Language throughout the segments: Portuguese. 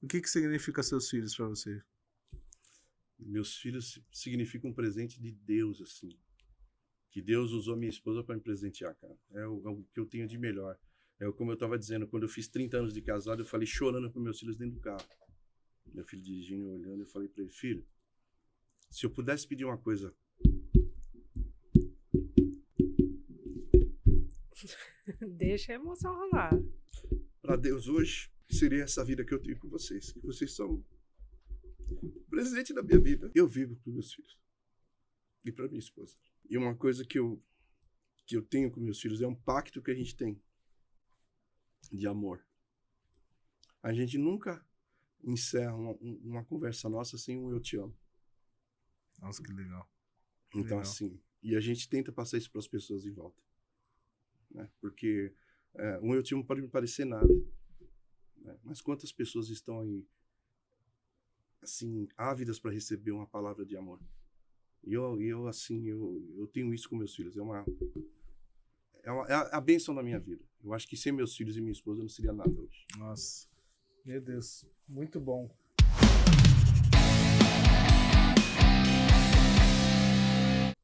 O que significa seus filhos para você? Meus filhos significam um presente de Deus, assim. Que Deus usou minha esposa para me presentear, cara. É o que eu tenho de melhor. Como eu estava dizendo, quando eu fiz 30 anos de casado, eu falei chorando com meus filhos dentro do carro. Meu filho dirigindo, olhando, eu falei para ele, filho, se eu pudesse pedir uma coisa... Deixa a emoção rolar. Para Deus hoje, seria essa vida que eu tenho com vocês. Que vocês são o presente da minha vida. Eu vivo para meus filhos. E para minha esposa. E uma coisa que eu tenho com meus filhos é um pacto que a gente tem de amor. A gente nunca encerra uma conversa nossa sem um eu te amo. Nossa, que legal. Então, legal. assim, e a gente tenta passar isso para as pessoas em volta. Né? Porque um eu te amo pode me parecer nada. Né? Mas quantas pessoas estão aí, assim, ávidas para receber uma palavra de amor? E eu tenho isso com meus filhos. É a bênção da minha vida. Eu acho que sem meus filhos e minha esposa eu não seria nada hoje. Nossa, meu Deus, muito bom.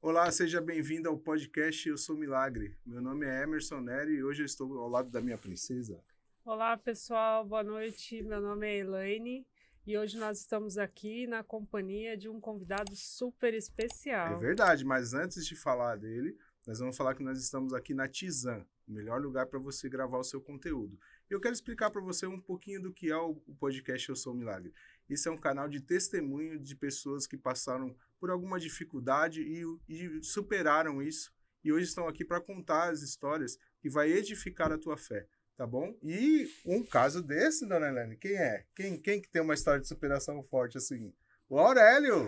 Olá, seja bem-vindo ao podcast Eu Sou Milagre. Meu nome é Emerson Nery e hoje eu estou ao lado da minha princesa. Olá, pessoal, boa noite. Meu nome é Elaine e hoje nós estamos aqui na companhia de um convidado super especial. É verdade, mas antes de falar dele, nós vamos falar que nós estamos aqui na Tizan, o melhor lugar para você gravar o seu conteúdo. Eu quero explicar para você um pouquinho do que é o podcast Eu Sou Milagre. Isso é um canal de testemunho de pessoas que passaram por alguma dificuldade e superaram isso. E hoje estão aqui para contar as histórias que vai edificar a tua fé, tá bom? E um caso desse, dona Helene, quem é? Quem que tem uma história de superação forte assim? O Aurélio!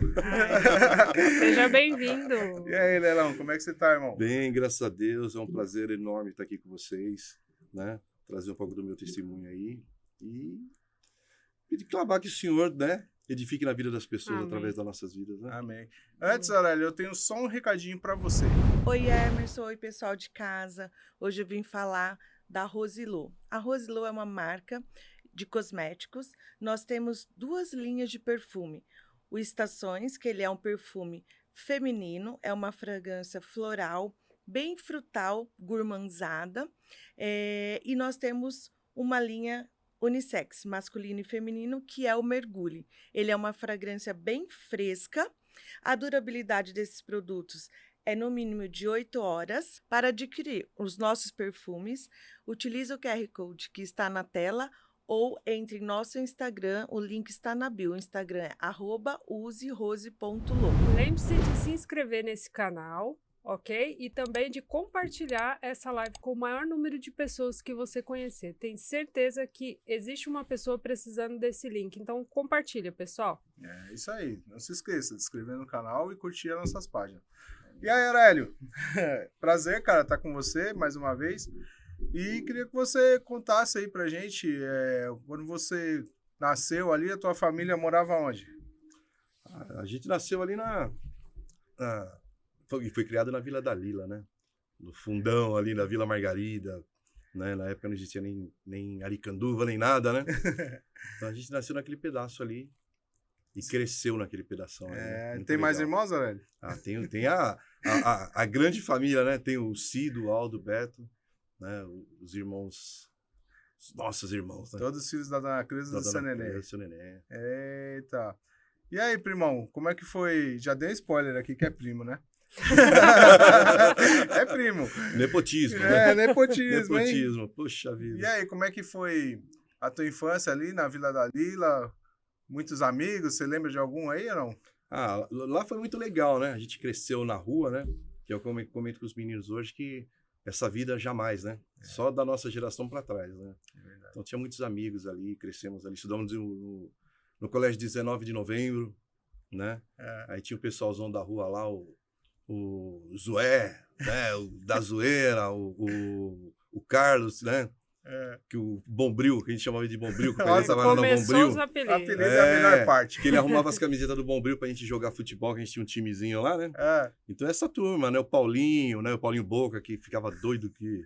Seja bem-vindo! E aí, Lelão, como é que você tá, irmão? Bem, graças a Deus, é um prazer enorme estar aqui com vocês, né? Trazer um pouco do meu testemunho aí e clamar que o Senhor, né, edifique na vida das pessoas. Amém. Através das nossas vidas, né? Amém. Antes, Aurélio, eu tenho só um recadinho para você. Oi, Emerson. Oi, pessoal de casa. Hoje eu vim falar da Rosilô. A Rosilô é uma marca de cosméticos. Nós temos 2 linhas de perfume. O Estações, que ele é um perfume feminino, é uma fragrância floral, bem frutal, gourmandzada. E nós temos uma linha unissex, masculino e feminino, que é o Mergulhe. Ele é uma fragrância bem fresca. A durabilidade desses produtos é no mínimo de 8 horas. Para adquirir os nossos perfumes, utilize o QR Code que está na tela ou entre em nosso Instagram, o link está na bio. O Instagram é @userose.lo. Lembre-se de se inscrever nesse canal, ok? E também de compartilhar essa live com o maior número de pessoas que você conhecer. Tenho certeza que existe uma pessoa precisando desse link, então compartilha, pessoal. É isso aí, não se esqueça de se inscrever no canal e curtir as nossas páginas. E aí, Aurélio? Prazer, cara, estar com você mais uma vez. E queria que você contasse aí pra gente, quando você nasceu ali, a tua família morava onde? A gente nasceu ali foi criado na Vila da Lila, né? No fundão ali na Vila Margarida, né? Na época não existia nem Aricanduva, nem nada, né? Então a gente nasceu naquele pedaço ali e cresceu naquele pedação. Tem legal. Mais irmãos, Aurélio? Tem a grande família, né? Tem o Cido, o Aldo, o Beto, né? Os irmãos, os nossos irmãos, né? Todos os filhos da Dona Cruz e do seu neném. Eita. E aí, primão, como é que foi? Já dei spoiler aqui que é primo, né? É primo. Nepotismo, né? Nepotismo, hein? Nepotismo, puxa vida. E aí, como é que foi a tua infância ali na Vila da Lila? Muitos amigos, você lembra de algum aí ou não? Lá foi muito legal, né? A gente cresceu na rua, né? Que eu comento com os meninos hoje que essa vida jamais, né? Só da nossa geração para trás, né? Então tinha muitos amigos ali, crescemos ali, estudamos no colégio 19 de novembro, né? Aí tinha o pessoalzão da rua lá, o Zoé, né? O da zoeira, o Carlos, né? Que o Bombril, que a gente chamava de Bombril, que ele tava lá no Bombril. Os apelidos. Apelido é a melhor parte. Que ele arrumava as camisetas do Bombril pra gente jogar futebol, que a gente tinha um timezinho lá, né? Então essa turma, né? O Paulinho, né? O Paulinho Boca, que ficava doido, que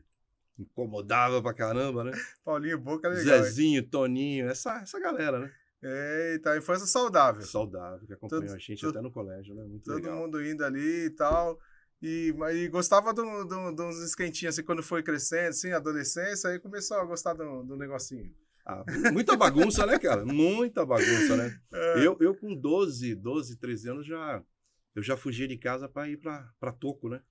incomodava pra caramba, né? Paulinho Boca é legal. Zezinho, Toninho, essa galera, né? Eita, infância saudável. Saudável, que acompanhou Tudo- a gente tudo- até no colégio, né? Muito Todo legal. mundo indo ali e tal. E gostava de uns esquentinhos, assim, quando foi crescendo, assim, adolescência, aí começou a gostar do negocinho. Ah, muita bagunça, né, cara? Muita bagunça, né? É. Eu com 12, 13 anos, eu já fugia de casa para ir para Toco, né?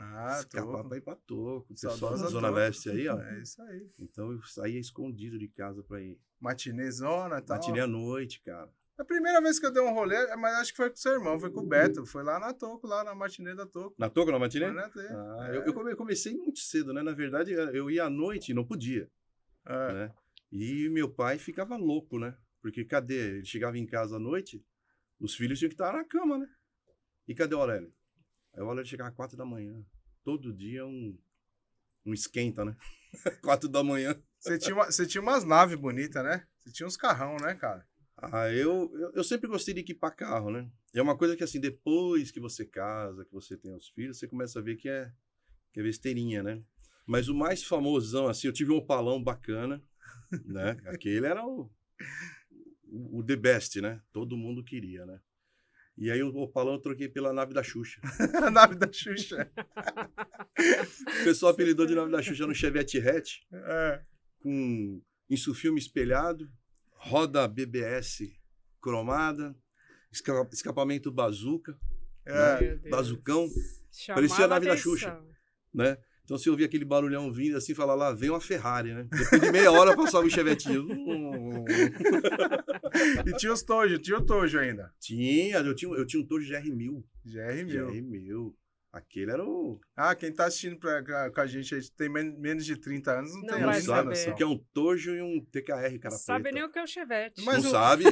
Ah, Escapar tô. para ir para Toco. O pessoal Saudosa da Zona Toco. Leste aí, ó. É isso aí. Então eu saía escondido de casa para ir. Matinezona e tal. Matinê à noite, cara. A primeira vez que eu dei um rolê, mas acho que foi com seu irmão, foi com o Beto. Foi lá na Toco, lá na matinê da Toco. Na Toco, na matinê? Foi na T. Ah, É. eu comecei muito cedo, né? Na verdade, eu ia à noite e não podia, É. né? E meu pai ficava louco, né? Porque cadê? Ele chegava em casa à noite, os filhos tinham que estar na cama, né? E cadê o Aurélio? Aí o Aurélio chegava às 4 da manhã. Todo dia um esquenta, né? 4 da manhã. Você tinha umas naves bonitas, né? Você tinha uns carrão, né, cara? Ah, eu sempre gostei de equipar carro, né? É uma coisa que, assim, depois que você casa, que você tem os filhos, você começa a ver que é besteirinha, né? Mas o mais famosão, assim, eu tive um Opalão bacana, né? Aquele era o the best, né? Todo mundo queria, né? E aí o Opalão eu troquei pela nave da Xuxa. A nave da Xuxa. O pessoal apelidou de nave da Xuxa no Chevette hatch, É. com insufilme espelhado, roda BBS cromada, escapamento bazuca, É. Meu Deus. bazucão, Chamava Parecia a nave da atenção. Xuxa. né? Então você ouvia aquele barulhão vindo assim, falar lá, vem uma Ferrari, né? Depois de meia hora passava o chevetinho. E tinha o Tojo ainda. eu tinha um Tojo GR1000. GR1000. GR1000. Aquele era o... Ah, quem tá assistindo com a gente aí tem menos de 30 anos não, Não tem a vai mínima saber. noção. Porque é um Tojo e um TKR, cara Sabe preta. nem o que é o Chevette. Mas Não o- sabe?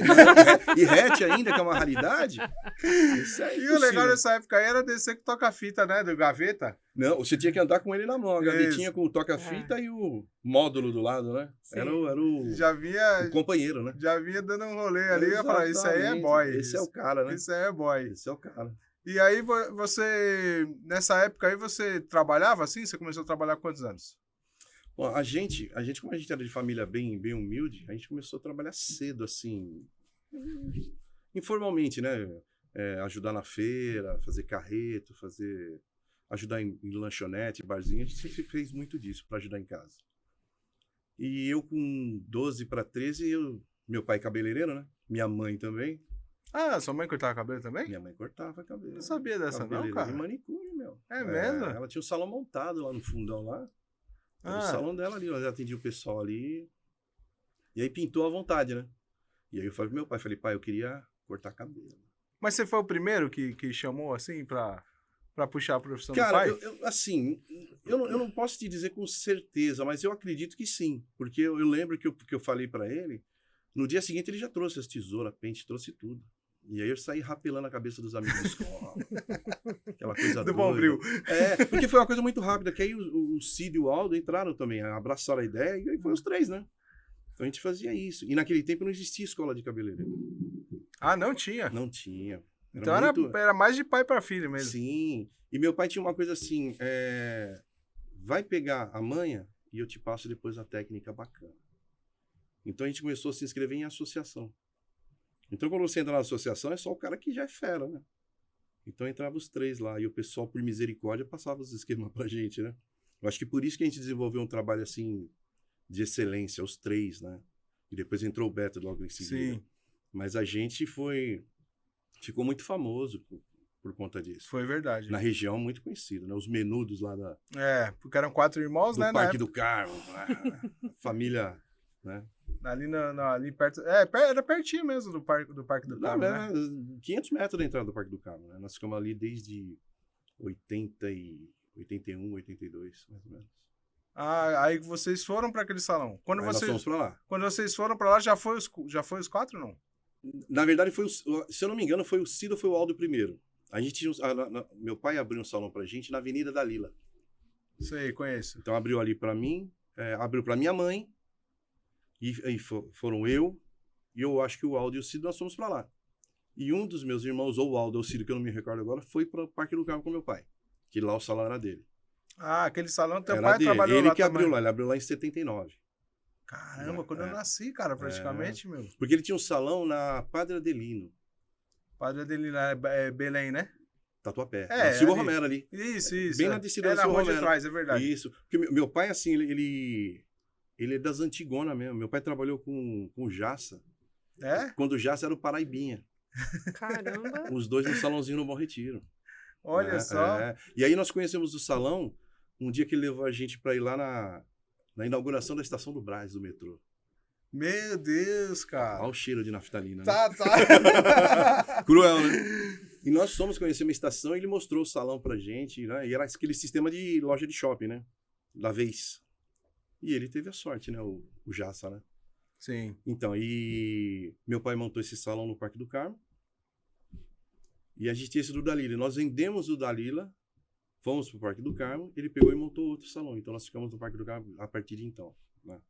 E hatch ainda, que é uma raridade. Isso é E o legal impossível. dessa época aí era descer com toca-fita, né? Do gaveta. Não, você tinha que andar com ele na mão. A gavetinha Isso. com o toca-fita e o módulo do lado, né? Sim. Era o Já companheiro, né? vinha dando um rolê ali. Eu ia falar, isso aí é Exatamente. boy. Esse é o cara, né? Isso aí é boy. Esse é o cara. E aí você, nessa época aí, você trabalhava assim? Você começou a trabalhar com quantos anos? Bom, a gente, como a gente era de família bem humilde, a gente começou a trabalhar cedo, assim, informalmente, né? Ajudar na feira, fazer carreto, ajudar em lanchonete, barzinho, a gente sempre fez muito disso para ajudar em casa. E eu com 12 para 13, meu pai cabeleireiro, né? Minha mãe também. Ah, sua mãe cortava cabelo também? Minha mãe cortava cabelo. Não sabia dessa não, Cabeleireira cara. e manicure, meu. É mesmo? Ela tinha um salão montado lá no fundão lá. Era o Ah. salão dela ali, ela atendia o pessoal ali. E aí pintou à vontade, né? E aí eu falei pro meu pai, pai, eu queria cortar cabelo. Mas você foi o primeiro que chamou assim pra puxar a profissão do Cara, pai? eu não posso te dizer com certeza, mas eu acredito que sim. Porque eu lembro que eu falei pra ele, no dia seguinte ele já trouxe as tesouras, pente, trouxe tudo. E aí eu saí rapelando a cabeça dos amigos da escola. Aquela coisa Do doida. Bombril. Porque foi uma coisa muito rápida, que aí o Cid e o Aldo entraram também, abraçaram a ideia, e aí foi os três, né? Então a gente fazia isso. E naquele tempo não existia escola de cabeleireiro. Ah, não tinha? Não tinha. Então muito- era mais de pai pra filho mesmo. Sim. E meu pai tinha uma coisa assim, vai pegar a manha e eu te passo depois a técnica bacana. Então a gente começou a se inscrever em associação. Então quando você entra na associação é só o cara que já é fera, né? Então entrava os três lá e o pessoal, por misericórdia, passava os esquemas pra gente, né? Eu acho que por isso que a gente desenvolveu um trabalho assim de excelência, os três, né? E depois entrou o Beto logo em seguida. Sim. Mas a gente ficou muito famoso por conta disso. Foi verdade. Na região, muito conhecido, né? Os menudos lá Porque eram 4 irmãos, do né? Parque do Carmo, a família, né? Ali perto. Era pertinho mesmo do Parque do Carmo, né? 500 metros da entrada do Parque do Carmo, né? Nós ficamos ali desde 81, 82, mais ou menos. Ah, aí vocês foram pra aquele salão. Aí nós fomos pra lá. Quando vocês foram pra lá, já foi os 4 ou não? Na verdade, se eu não me engano, foi o Cido ou foi o Aldo primeiro. A gente tinha, meu pai abriu um salão pra gente na Avenida da Lila. Sei, conheço. Então abriu ali pra mim, abriu pra minha mãe, e foram eu acho que o Aldo e o Cido, nós fomos pra lá. E um dos meus irmãos, ou o Aldo ou o Cido, que eu não me recordo agora, foi para o Parque do Carmo com meu pai. Que lá o salão era dele. Ah, aquele salão teu Era pai dele. trabalhou Ele lá que abriu também. lá, ele abriu lá em 79. Caramba, quando eu nasci, cara, praticamente, meu. Porque ele tinha um salão na Padre Adelino, Padre dele lá é Belém, né? Tatuapé. É, na Silva ali. Romero ali. Isso. Bem na descida é da na Silva rua de Romero. trás, é verdade. Isso. Porque meu pai, assim, ele é das antigonas mesmo. Meu pai trabalhou com o Jaça, É? quando o Jaça era o Paraibinha. Caramba. Os dois no salãozinho no Bom Retiro. Olha né? só. E aí nós conhecemos o salão um dia que ele levou a gente para ir lá na inauguração da estação do Brás, do metrô. Meu Deus, cara. Olha o cheiro de naftalina, né? Tá. Cruel, né? E nós fomos conhecer uma estação e ele mostrou o salão pra gente, né? E era aquele sistema de loja de shopping, né? Da vez. E ele teve a sorte, né? O Jaça, né? Sim. Então, e meu pai montou esse salão no Parque do Carmo. E a gente tinha esse do Dalila. E nós vendemos o Dalila, fomos pro Parque do Carmo, ele pegou e montou outro salão. Então nós ficamos no Parque do Carmo a partir de então, né?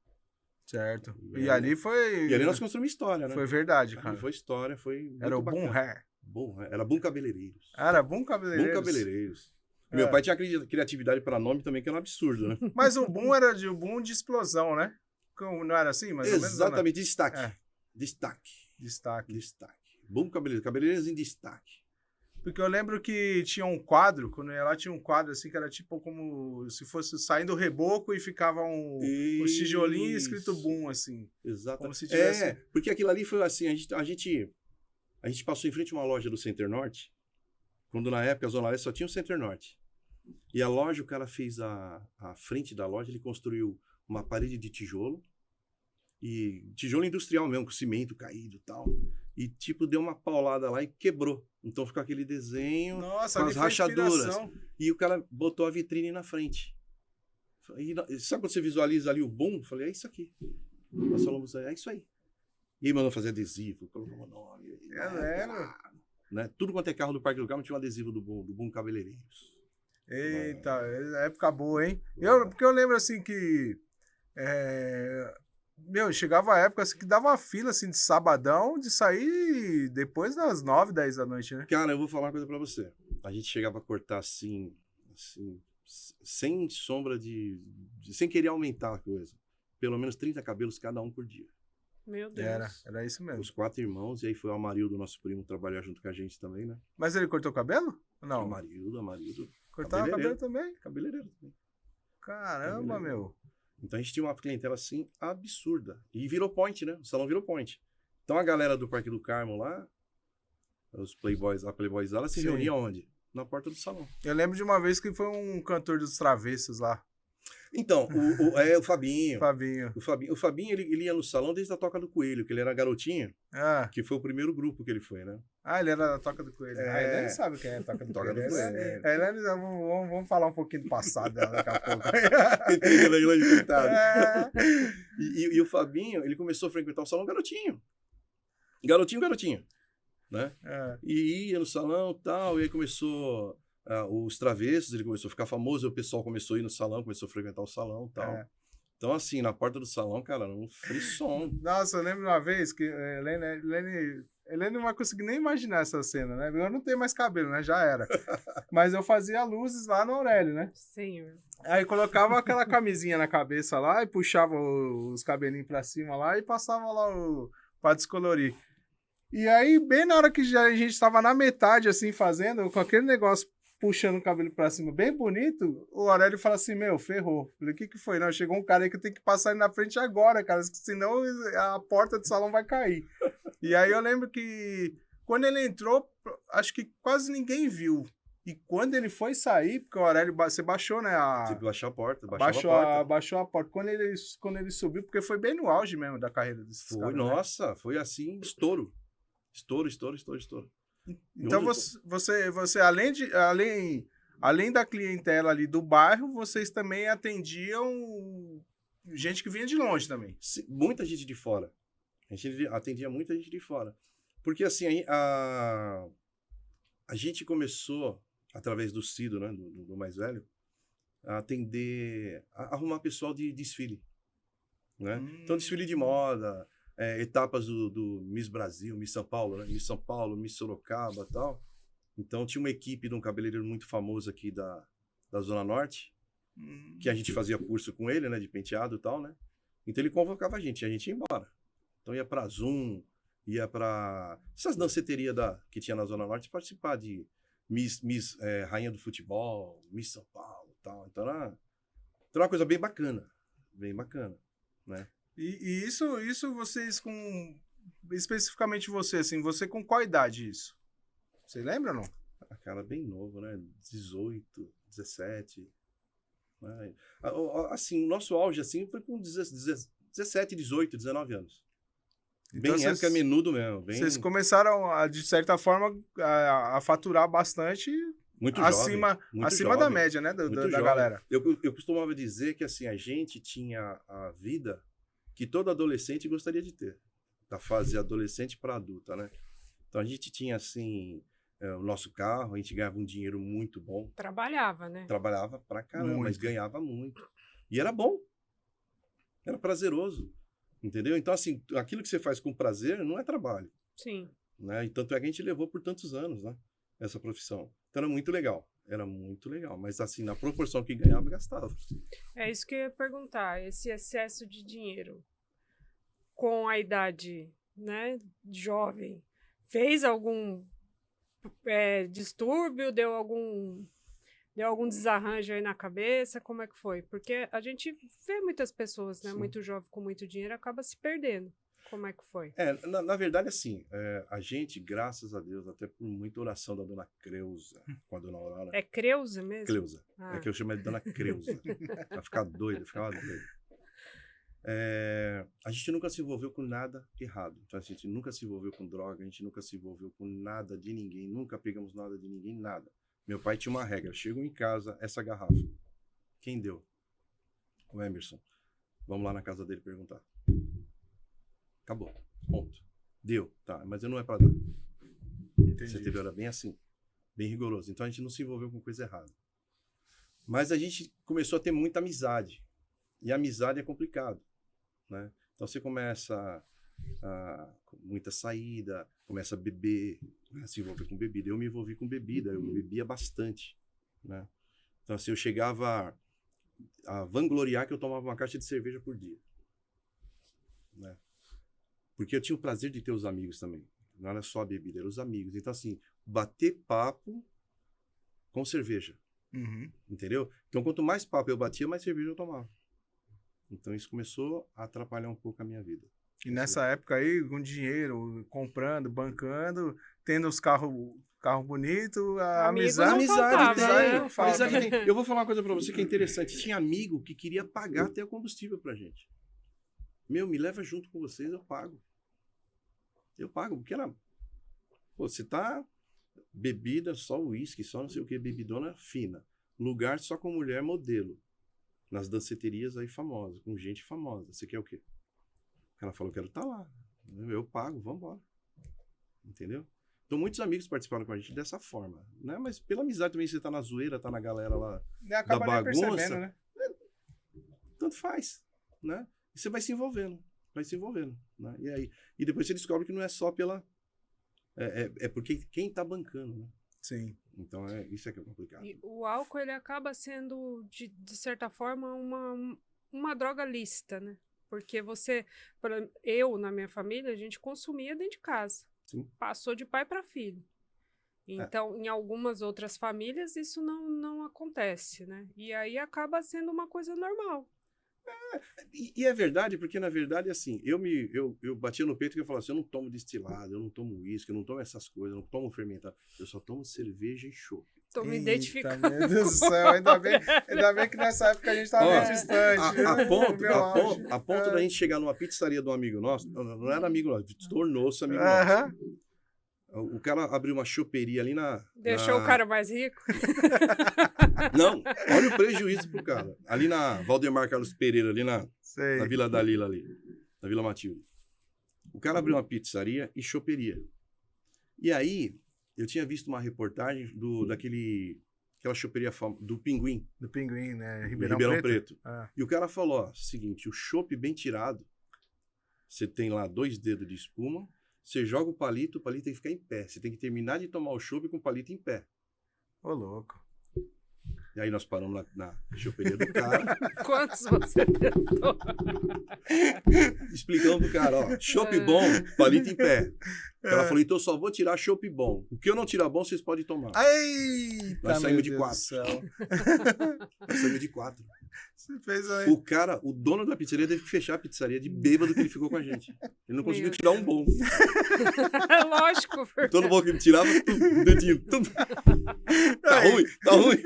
Certo. E E ali foi. E ali nós construímos história, né? Foi verdade, Ali cara. foi história, foi muito Era o bacana. Boom Hair. Era Boom Cabeleireiros. Era Boom Cabeleireiros. Boom Cabeleireiros. É. Meu pai tinha criatividade para nome também, que era um absurdo, né? Mas o Boom era de boom de explosão, né? Não era assim, mais ou menos? Exatamente, destaque. É. Destaque. Destaque. Destaque. Boom Cabeleireiros. Cabeleireiros em destaque. Porque eu lembro que tinha um quadro, quando eu ia lá tinha um quadro assim, que era tipo como se fosse saindo o reboco e ficava um tijolinho escrito Boom, assim. Exato. Como se tivesse... porque aquilo ali foi assim, a gente passou em frente a uma loja do Center Norte, quando na época a Zona Leste só tinha o Center Norte. E a loja, o cara fez a frente da loja, ele construiu uma parede de tijolo, e tijolo industrial mesmo, com cimento caído e tal. E tipo, deu uma paulada lá e quebrou. Então ficou aquele desenho Nossa, com ali as foi rachaduras. inspiração. E o cara botou a vitrine na frente. E, sabe quando você visualiza ali o boom? Eu falei, é isso aqui. Nós falamos, é isso aí. E aí mandou fazer adesivo, colocou o nome. Galera. Né? Tudo quanto é carro do Parque do Carmo tinha um adesivo do Boom Cabeleireiros. Eita, época boa, hein? Porque eu lembro assim que... Meu, chegava a época assim, que dava uma fila assim, de sabadão, de sair depois das 9, 10 da noite, né? Cara, eu vou falar uma coisa pra você. A gente chegava a cortar assim sem sombra sem querer aumentar a coisa. Pelo menos 30 cabelos cada um por dia. Meu Deus. Era isso mesmo. Os 4 irmãos, e aí foi o Amarildo, nosso primo, trabalhar junto com a gente também, né? Mas ele cortou o cabelo? Não. Amarildo. Cortava o cabelo também? Cabeleireiro também. Caramba, Cabeleireiro. meu. Então a gente tinha uma clientela assim absurda. E virou point, né? O salão virou point. Então a galera do Parque do Carmo lá, os playboys, a playboyzada, se Sim. reunia onde? Na porta do salão. Eu lembro de uma vez que foi um cantor dos Travessos lá, Então, o Fabinho. Fabinho. O Fabinho, ele ia no salão desde a Toca do Coelho, que ele era garotinho, Ah, que foi o primeiro grupo que ele foi, né? ele era da Toca do Coelho. É. Ah, ele nem sabe quem é a Toca do Toca Coelho. do Coelho. Vamos falar um pouquinho do passado dela daqui a pouco. Coitado. É. E o Fabinho, ele começou a frequentar o salão garotinho. Garotinho. Né? É. E ia no salão e tal, e aí começou os Travessos, ele começou a ficar famoso, e o pessoal começou a ir no salão, começou a frequentar o salão e tal. É. Então, assim, na porta do salão, cara, um frisson. Nossa, eu lembro uma vez que Helene não vai conseguir nem imaginar essa cena, né? Eu não tenho mais cabelo, né? Já era. Mas eu fazia luzes lá no Aurélio, né? Senhor. Aí colocava aquela camisinha na cabeça lá e puxava os cabelinhos pra cima lá e passava lá pra descolorir. E aí, bem na hora que a gente tava na metade, assim, fazendo, com aquele negócio puxando o cabelo pra cima bem bonito, o Aurélio fala assim, meu, ferrou. Falei, o que foi? Não, chegou um cara aí que eu tenho que passar ele na frente agora, cara, senão a porta do salão vai cair. E aí eu lembro que quando ele entrou, acho que quase ninguém viu. E quando ele foi sair, porque o Aurélio, você baixou, né? Tipo, baixou a porta, Baixou a porta. Quando ele subiu, porque foi bem no auge mesmo da carreira desses Foi, caras, né? nossa, foi assim, estouro. Estouro. Então você além da clientela ali do bairro, vocês também atendiam gente que vinha de longe também. Muita gente de fora. A gente atendia muita gente de fora. Porque assim, a gente começou, através do Cido, né, do mais velho, a atender, a arrumar pessoal de desfile. Né? Então, desfile de moda, etapas do Miss Brasil, Miss São Paulo, né? Miss São Paulo, Miss Sorocaba e tal. Então, tinha uma equipe de um cabeleireiro muito famoso aqui da Zona Norte, que a gente fazia curso com ele, né, de penteado e tal, né? Então ele convocava a gente ia embora. Então ia pra Zoom, ia pra essas danceterias que tinha na Zona Norte, participar de Miss Rainha do Futebol, Miss São Paulo e tal. Então era uma coisa bem bacana, né? E isso vocês com... Especificamente você, assim, você com qual idade isso? Você lembra ou não? A cara bem novo, né? 18, 17. Né? Assim, o nosso auge, assim, foi com 17, 18, 19 anos. Então, Bem época menudo mesmo. Vocês começaram, de certa forma, a faturar bastante muito acima jovem, da média, né? Da galera. Eu costumava dizer que assim, a gente tinha a vida que todo adolescente gostaria de ter. Da fase adolescente para adulta, né? Então a gente tinha, assim, o nosso carro, a gente ganhava um dinheiro muito bom. Trabalhava, né? Trabalhava pra caramba, Muito. mas ganhava muito. E era bom. Era prazeroso. Entendeu? Então, assim, aquilo que você faz com prazer não é trabalho. Sim. Né? E tanto é que a gente levou por tantos anos, né? Essa profissão. Então era muito legal. Era muito legal. Mas, assim, na proporção que ganhava, gastava. É isso que eu ia perguntar. Esse excesso de dinheiro com a idade, né, jovem, fez algum distúrbio? Deu algum desarranjo aí na cabeça? Como é que foi? Porque a gente vê muitas pessoas, né, Sim. muito jovem com muito dinheiro, acaba se perdendo. Como é que foi? Na verdade, assim, a gente, graças a Deus, até por muita oração da dona Creuza, com a dona Aurora. É Creuza mesmo? Creuza. Ah. É que eu chamo ela de dona Creuza. Ela ficava doida. A gente nunca se envolveu com nada errado. Então, a gente nunca se envolveu com droga, a gente nunca se envolveu com nada de ninguém, nunca pegamos nada de ninguém, nada. Meu pai tinha uma regra, chegou em casa, essa garrafa. Quem deu? O Emerson. Vamos lá na casa dele perguntar. Acabou. Ponto. Deu. Tá, mas não é pra dar. Entendi. Você entendeu? Era bem assim. Bem rigoroso. Então a gente não se envolveu com coisa errada. Mas a gente começou a ter muita amizade. E amizade é complicado, né? Então você começa com muita saída, começa a beber, a se envolver com bebida. Eu me envolvi com bebida, eu bebia bastante, né? Então assim, eu chegava a vangloriar que eu tomava uma caixa de cerveja por dia, né? Porque eu tinha o prazer de ter os amigos também. Não era só a bebida, eram os amigos. Então assim, bater papo com cerveja. Uhum. Entendeu? Então, quanto mais papo eu batia, mais cerveja eu tomava. Então, isso começou a atrapalhar um pouco a minha vida. E nessa época aí, com dinheiro, comprando, bancando, tendo os carros bonitos, a Amigos amizade, não faltava, né? não falta. Amizade tem. Eu vou falar uma coisa pra você que é interessante. Tinha amigo que queria pagar até o combustível pra gente. Me leva junto com vocês, eu pago. Eu pago, porque era... Pô, você tá... Bebida, só uísque, só não sei o que, bebidona fina. Lugar só com mulher modelo. Nas danceterias aí famosas, com gente famosa. Você quer o quê? O cara falou, quero estar lá. Eu pago, vambora. Entendeu? Então, muitos amigos participaram com a gente dessa forma, né? Mas pela amizade também, você tá na zoeira, tá na galera lá Acaba da nem percebendo, bagunça. né? Tanto faz, né? E você vai se envolvendo, né? E depois você descobre que não é só pela... É porque quem tá bancando, né? Sim. Então, isso é que é complicado. E o álcool, ele acaba sendo, de certa forma, uma droga lícita, né? Porque eu, na minha família, a gente consumia dentro de casa. Sim. Passou de pai para filho. Então, em algumas outras famílias, isso não acontece, né? E aí acaba sendo uma coisa normal. E é verdade, porque na verdade, assim, eu batia no peito e eu falava assim, eu não tomo destilado, eu não tomo uísque, eu não tomo essas coisas, eu não tomo fermentado, eu só tomo cerveja e chopp. Tô me Eita, identificando. meu Deus do céu, ainda bem que nessa época a gente tava meio distante. A ponto da gente chegar numa pizzaria de um amigo nosso, não era amigo nosso, tornou-se amigo nosso. O cara abriu uma choperia ali Deixou o cara mais rico? Não, olha o prejuízo pro cara. Ali na Valdemar Carlos Pereira, ali na Vila da Lila, ali, na Vila Matilde. O cara abriu uma pizzaria e choperia. E aí, eu tinha visto uma reportagem daquela choperia do Pinguim. Do Pinguim, né? Ribeirão Preto. E o cara falou, ó, seguinte, o chopp bem tirado, você tem lá 2 dedos de espuma, você joga o palito tem que ficar em pé. Você tem que terminar de tomar o chopp com o palito em pé. Ô, louco. E aí nós paramos na choperia do cara, Quantos você tentou? explicamos pro cara, ó, chopp bom, palito em pé. Ela falou, então eu só vou tirar chopp bom. O que eu não tirar bom, vocês podem tomar. Eita, Nós saímos de meu Deus 4. do céu. Nós saímos de 4. Você fez aí. O cara, o dono da pizzaria, teve que fechar a pizzaria de bêbado que ele ficou com a gente. Ele não conseguiu Meu tirar um bom. Lógico, porque... Todo bom que ele tirava, dedinho. Tá ruim, tá ruim.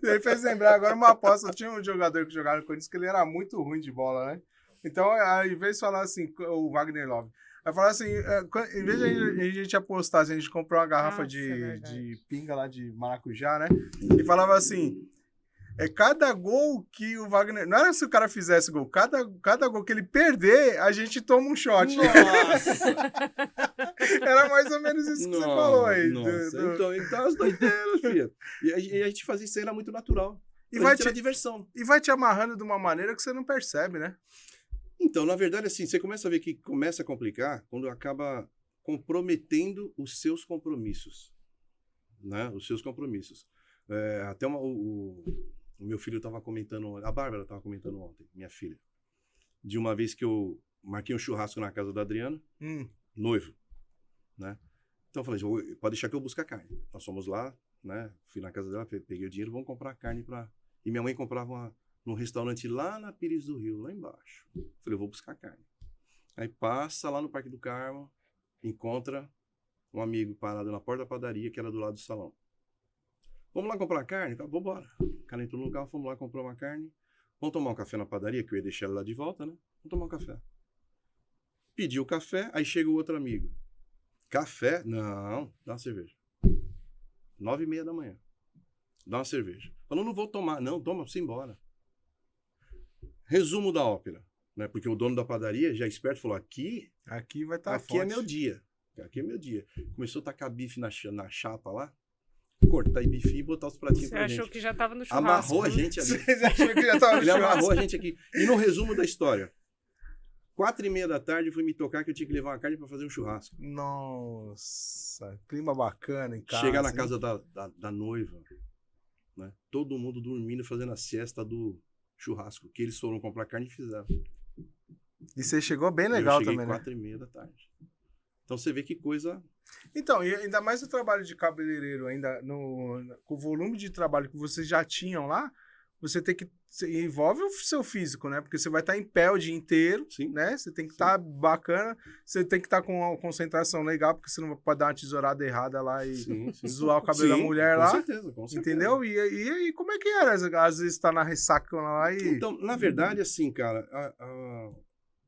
Ele fez lembrar agora uma aposta. Tinha um jogador que jogava no Corinthians que ele era muito ruim de bola, né? Então, ao invés de falar assim, o Wagner Love, vai falar assim, em vez de a gente apostar, a gente comprou uma garrafa Nossa, é de pinga lá de maracujá, né? E falava assim, cada gol que o Wagner... Não era se o cara fizesse gol, cada gol que ele perder, a gente toma um shot. Nossa! Era mais ou menos isso que você falou aí. Nossa, então as doideiras, filho. E a gente fazia isso aí, era muito natural. E Pra vai gente era diversão. E vai te amarrando de uma maneira que você não percebe, né? Então, na verdade, assim, você começa a ver que começa a complicar quando acaba comprometendo os seus compromissos. Né? Os seus compromissos. Até o meu filho estava comentando, a Bárbara estava comentando ontem, minha filha, de uma vez que eu marquei um churrasco na casa da Adriana, noivo, né? Então eu falei assim, pode deixar que eu busque a carne. Nós fomos lá, né? Fui na casa dela, peguei o dinheiro, vamos comprar carne para... E minha mãe comprava num restaurante lá na Pires do Rio, lá embaixo. Falei, eu vou buscar carne. Aí passa lá no Parque do Carmo, encontra um amigo parado na porta da padaria, que era do lado do salão. Vamos lá comprar carne? Vamos embora. O cara entrou no carro, fomos lá comprar uma carne. Vamos tomar um café na padaria, que eu ia deixar ele lá de volta, né? Vamos tomar um café. Pediu o café, aí chega o outro amigo. Café? Não, dá uma cerveja. 9h30 da manhã. Dá uma cerveja. Falou, não vou tomar. Não, toma, vamos embora. Resumo da ópera. Né? Porque o dono da padaria, já esperto, falou, aqui vai estar aqui é meu dia. Aqui é meu dia. Começou a tacar bife na chapa lá. Cortar bife e botar os pratinhos pra gente. Você achou que já tava no churrasco. Amarrou a né? gente ali. Vocês acham que já tava no Ele churrasco? amarrou a gente aqui. E no resumo da história, 4h30 da tarde, fui me tocar que eu tinha que levar uma carne pra fazer um churrasco. Nossa, clima bacana em casa. Chegar na hein? casa da noiva, né? Todo mundo dormindo, fazendo a siesta do churrasco, que eles foram comprar carne e fizeram. E você chegou bem legal eu cheguei também, né? 4h30 da tarde. Então você vê que coisa... Então, e ainda mais o trabalho de cabeleireiro, ainda com o volume de trabalho que vocês já tinham lá, você tem que... Envolve o seu físico, né? Porque você vai estar em pé o dia inteiro, Sim. né? Você tem que estar bacana, você tem que estar com uma concentração legal, porque você não pode dar uma tesourada errada lá e zoar o cabelo da mulher lá. Com certeza. Entendeu? E como é que era? Às vezes tá na ressaca lá e... Então, na verdade, assim, cara,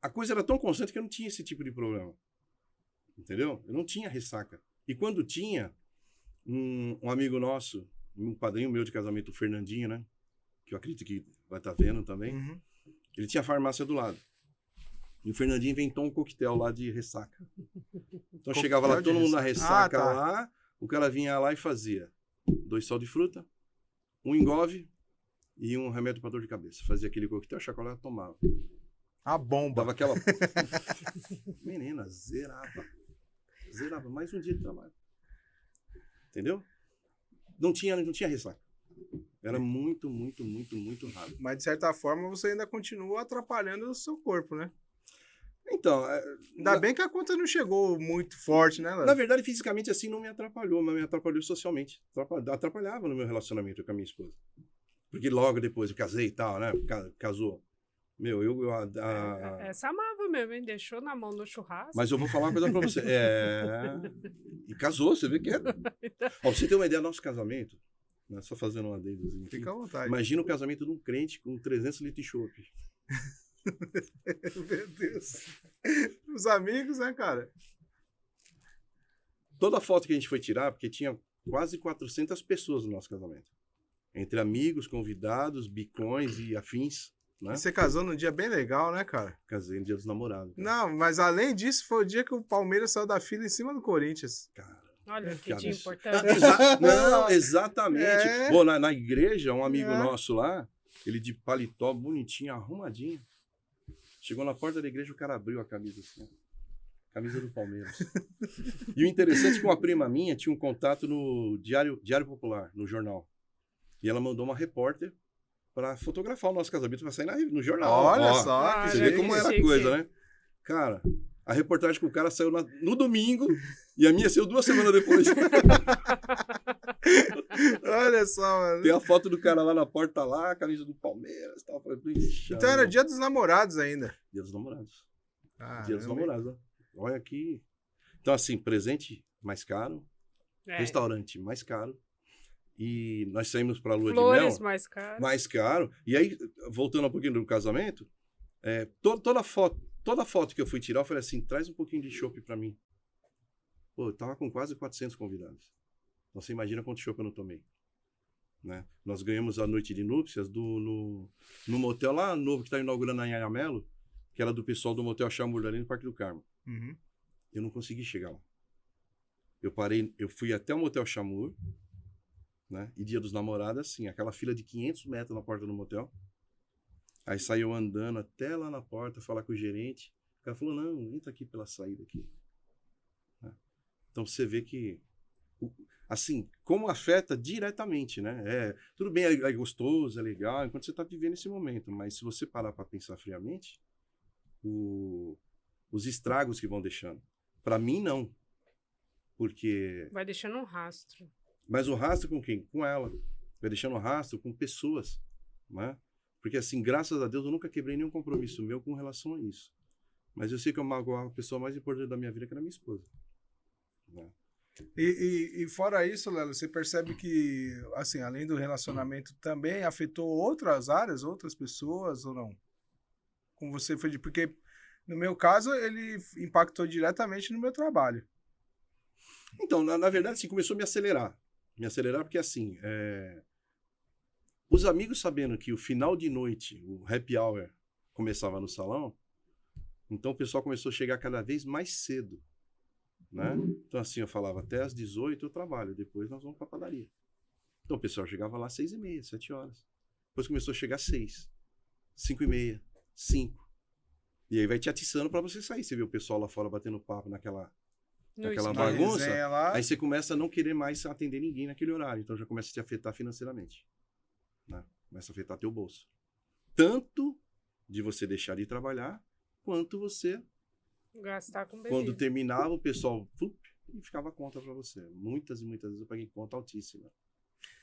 a coisa era tão constante que eu não tinha esse tipo de problema. Entendeu? Eu não tinha ressaca. E quando tinha, um amigo nosso, um padrinho meu de casamento, o Fernandinho, né? Que eu acredito que vai estar vendo também. Uhum. Ele tinha farmácia do lado. E o Fernandinho inventou um coquetel lá de ressaca. Então chegava lá todo mundo na ressaca lá, o cara vinha lá e fazia 2 sal de fruta, um engove e um remédio para dor de cabeça. Fazia aquele coquetel, chocolate, tomava. A bomba. Dava aquela... Menina, zerava. Zerava. Mais um dia de trabalho. Entendeu? Não tinha ressaca. Era muito, muito, muito, muito raro. Mas, de certa forma, você ainda continua atrapalhando o seu corpo, né? Então... Ainda bem que a conta não chegou muito forte, né, Léo? Na verdade, fisicamente assim não me atrapalhou, mas me atrapalhou socialmente. Atrapalhava no meu relacionamento com a minha esposa. Porque logo depois eu casei e tal, né? Casou. Meu, Essa amava mesmo, hein? Deixou na mão no churrasco. Mas eu vou falar uma coisa pra você. E casou, você vê que é. Ó, pra você ter uma ideia, nosso casamento, né? Só fazendo uma adendozinha aqui. Fica à vontade. Imagina o casamento de um crente com 300 litros de chopp. Meu Deus. Os amigos, né, cara? Toda a foto que a gente foi tirar, porque tinha quase 400 pessoas no nosso casamento. Entre amigos, convidados, bicões e afins. Né? E você casou num dia bem legal, né, cara? Casei no dia dos namorados. Cara. Não, mas além disso, foi o dia que o Palmeiras saiu da fila em cima do Corinthians. Cara, Olha que dia absurdo. importante. Não, exatamente. É. Pô, na igreja, um amigo É. nosso lá, ele de paletó, bonitinho, arrumadinho. Chegou na porta da igreja, o cara abriu a camisa assim. Ó. Camisa do Palmeiras. E o interessante é que uma prima minha tinha um contato no Diário Popular, no jornal. E ela mandou uma repórter para fotografar o nosso casamento, vai sair no jornal. Olha Ó, só, que você vê chique. como era a chique. coisa, né? Cara, a reportagem com o cara saiu no domingo e a minha saiu 2 semanas depois. Olha só, mano. Tem a foto do cara lá na porta, lá, a camisa do Palmeiras e tal. Então era dia dos namorados ainda. Dia dos namorados. Ah, Dia dos namorados, né? Olha aqui. Então, assim, presente mais caro, É. restaurante mais caro. E nós saímos pra lua Flores de mel. mais caras. Mais caro. E aí, voltando um pouquinho do casamento, toda foto que eu fui tirar, eu falei assim, traz um pouquinho de chopp pra mim. Pô, eu tava com quase 400 convidados. Então você imagina quanto chopp eu não tomei. Né? Nós ganhamos a noite de núpcias no motel lá novo que tá inaugurando na Anhangamelo, que era do pessoal do motel Chamur ali no Parque do Carmo. Uhum. Eu não consegui chegar lá. Eu fui até o motel Chamur, né? E dia dos namorados, assim, aquela fila de 500 metros na porta do motel. Aí saiu andando até lá na porta, falar com o gerente. O cara falou, não, entra aqui pela saída aqui. Né? Então você vê que, assim, como afeta diretamente, né? Tudo bem, é gostoso, é legal, enquanto você está vivendo esse momento, mas se você parar para pensar friamente, os estragos que vão deixando. Para mim, não. Porque... Vai deixando um rastro. Mas o rastro com quem? Com ela. Vai deixando rastro com pessoas, né? Porque, assim, graças a Deus, eu nunca quebrei nenhum compromisso meu com relação a isso. Mas eu sei que eu magoava a pessoa mais importante da minha vida, que era minha esposa. Né? E fora isso, Lelo, você percebe que, assim, além do relacionamento, também afetou outras áreas, outras pessoas, ou não? Como você foi... Porque, no meu caso, ele impactou diretamente no meu trabalho. Então, na verdade, assim, começou a me acelerar. Me acelerar porque, assim, os amigos sabendo que o final de noite, o happy hour, começava no salão, então o pessoal começou a chegar cada vez mais cedo, né? Então, assim, eu falava, até às 18 eu trabalho, depois nós vamos pra padaria. Então o pessoal chegava lá às 6h30, 7 horas. Depois começou a chegar às 6, 5h30, 5. E aí vai te atiçando pra você sair. Você vê o pessoal lá fora batendo papo naquela bagunça, aí você começa a não querer mais atender ninguém naquele horário. Então já começa a te afetar financeiramente. Né? Começa a afetar teu bolso. Tanto de você deixar de trabalhar, quanto você... Gastar com bebida. Quando terminava, o pessoal... E ficava a conta pra você. Muitas e muitas vezes eu paguei conta altíssima.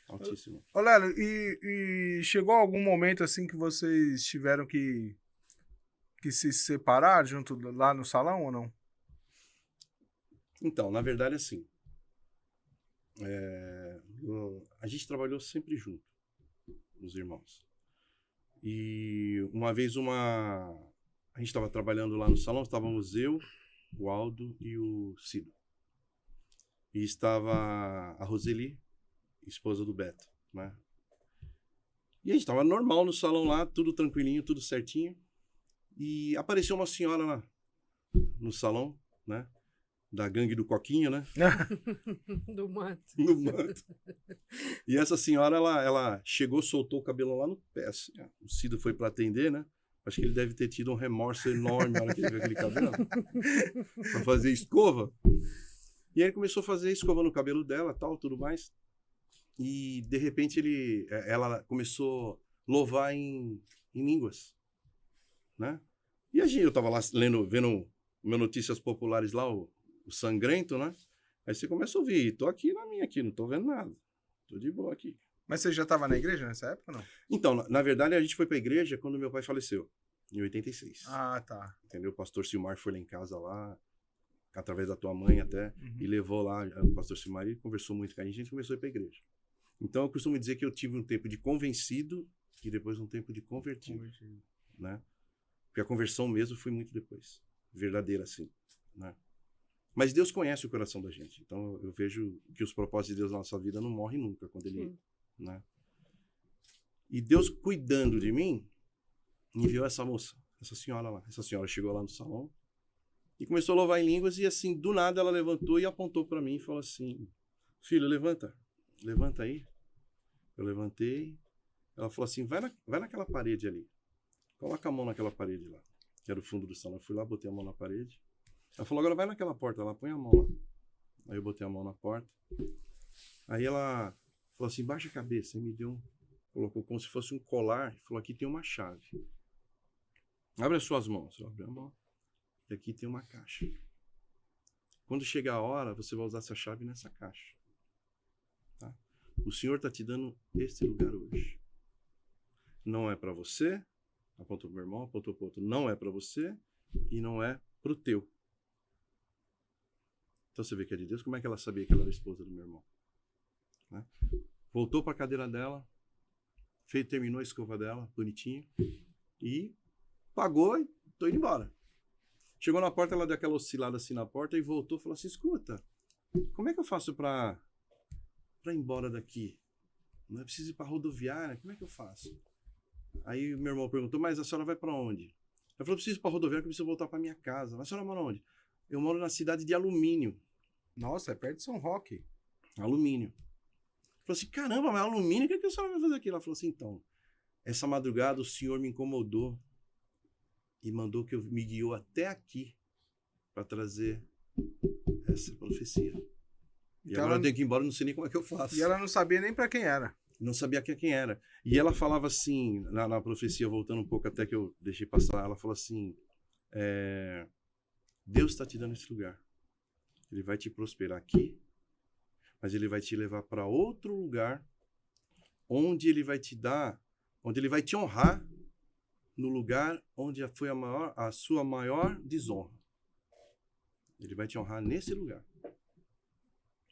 Altíssima. Ô, Lelo, e chegou algum momento, assim, que vocês tiveram que se separar junto lá no salão, ou não? Então, na verdade, assim, a gente trabalhou sempre junto, os irmãos. E uma vez a gente estava trabalhando lá no salão, estávamos eu, o Aldo e o Cido. E estava a Roseli, esposa do Beto, né? E a gente estava normal no salão lá, tudo tranquilinho, tudo certinho. E apareceu uma senhora lá no salão, né? Da gangue do Coquinha, né? Do manto. No manto. E essa senhora, ela chegou, soltou o cabelo lá no pé. Assim, o Cido foi para atender, né? Acho que ele deve ter tido um remorso enorme na hora que ele viu aquele cabelo. Para fazer escova. E aí ele começou a fazer escova no cabelo dela, tal, tudo mais. E, de repente, ela começou a louvar em línguas, né? E eu tava lá vendo meu Notícias Populares lá, o Sangrento, né? Aí você começa a ouvir, tô aqui na minha aqui, não tô vendo nada. Tô de boa aqui. Mas você já estava na igreja nessa época, ou não? Então, na verdade, a gente foi pra igreja quando meu pai faleceu, em 86. Ah, tá. Entendeu? O pastor Silmar foi lá em casa lá, através da tua mãe até, e levou lá o pastor Silmar e conversou muito com a gente começou a ir pra igreja. Então, eu costumo dizer que eu tive um tempo de convencido e depois um tempo de convertido, né? Porque a conversão mesmo foi muito depois. Verdadeira, assim, né? Mas Deus conhece o coração da gente. Então, eu vejo que os propósitos de Deus na nossa vida não morrem nunca quando Ele... Né? E Deus cuidando de mim, enviou essa moça, essa senhora lá. Essa senhora chegou lá no salão e começou a louvar em línguas e, assim, do nada ela levantou e apontou para mim e falou assim, filho, levanta aí. Eu levantei. Ela falou assim, vai naquela parede ali. Coloca a mão naquela parede lá, que era o fundo do salão. Eu fui lá, botei a mão na parede. Ela falou, agora vai naquela porta lá, põe a mão lá. Aí eu botei a mão na porta. Aí ela falou assim, baixa a cabeça. E me deu colocou como se fosse um colar. Falou, aqui tem uma chave. Abre as suas mãos. Eu abri a mão. E aqui tem uma caixa. Quando chegar a hora, você vai usar essa chave nessa caixa. Tá? O Senhor está te dando esse lugar hoje. Não é para você, apontou para o meu irmão, apontou para o outro. Não é para você e não é para o teu. Então você vê que é de Deus. Como é que ela sabia que ela era a esposa do meu irmão? Né? Voltou para a cadeira dela, terminou a escova dela, bonitinho, e pagou e tô indo embora. Chegou na porta, ela deu aquela oscilada assim na porta e voltou e falou assim, escuta, como é que eu faço para ir embora daqui? Não é preciso ir para rodoviária, como é que eu faço? Aí meu irmão perguntou, mas a senhora vai para onde? Eu falei, preciso ir para rodoviária, que eu preciso voltar para minha casa. Mas a senhora mora onde? Eu moro na cidade de Alumínio. Nossa, é perto de São Roque. Alumínio. Falou assim, caramba, mas alumínio, o que a senhora vai fazer aqui? Ela falou assim, então, essa madrugada o senhor me incomodou e mandou que eu me guiou até aqui para trazer essa profecia. E Então agora eu tenho que ir embora, não sei nem como é que eu faço. E ela não sabia nem para quem era. Não sabia quem era. E ela falava assim, na profecia, voltando um pouco até que eu deixei passar, ela falou assim, Deus está te dando esse lugar. Ele vai te prosperar aqui, mas ele vai te levar para outro lugar, onde ele vai te dar, onde ele vai te honrar, no lugar onde foi a sua maior desonra. Ele vai te honrar nesse lugar.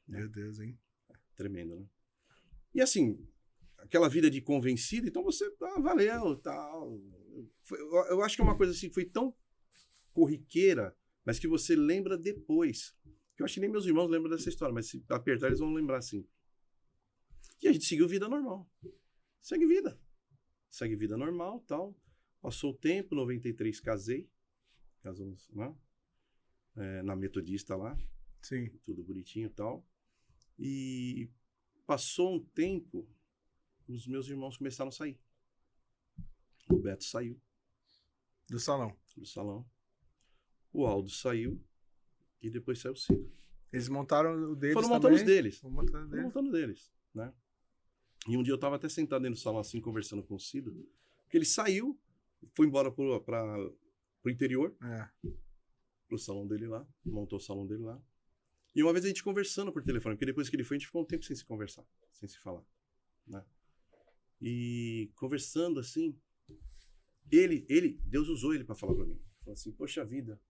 Meu Deus, hein? Tremendo, né? E assim, aquela vida de convencido, então você, valeu, tal. Eu acho que é uma coisa assim, foi tão corriqueira, mas que você lembra depois. Eu acho que nem meus irmãos lembram dessa história, mas se apertar eles vão lembrar assim. E a gente seguiu vida normal. Segue vida normal, tal. Passou o tempo, 93 casei. Casamos, né? Na Metodista lá. Sim. Tudo bonitinho e tal. E passou um tempo, os meus irmãos começaram a sair. O Beto saiu. Do salão. O Aldo saiu. E depois saiu o Cido. Eles montaram o deles Foram também? montando os deles. Foram montando deles, né? E um dia eu estava até sentado dentro do salão assim, conversando com o Cido, que ele saiu, foi embora pro interior, pro salão dele lá, montou o salão dele lá. E uma vez a gente conversando por telefone, porque depois que ele foi, a gente ficou um tempo sem se conversar, sem se falar, né? E conversando assim, Deus usou ele para falar para mim. Falou assim, poxa vida,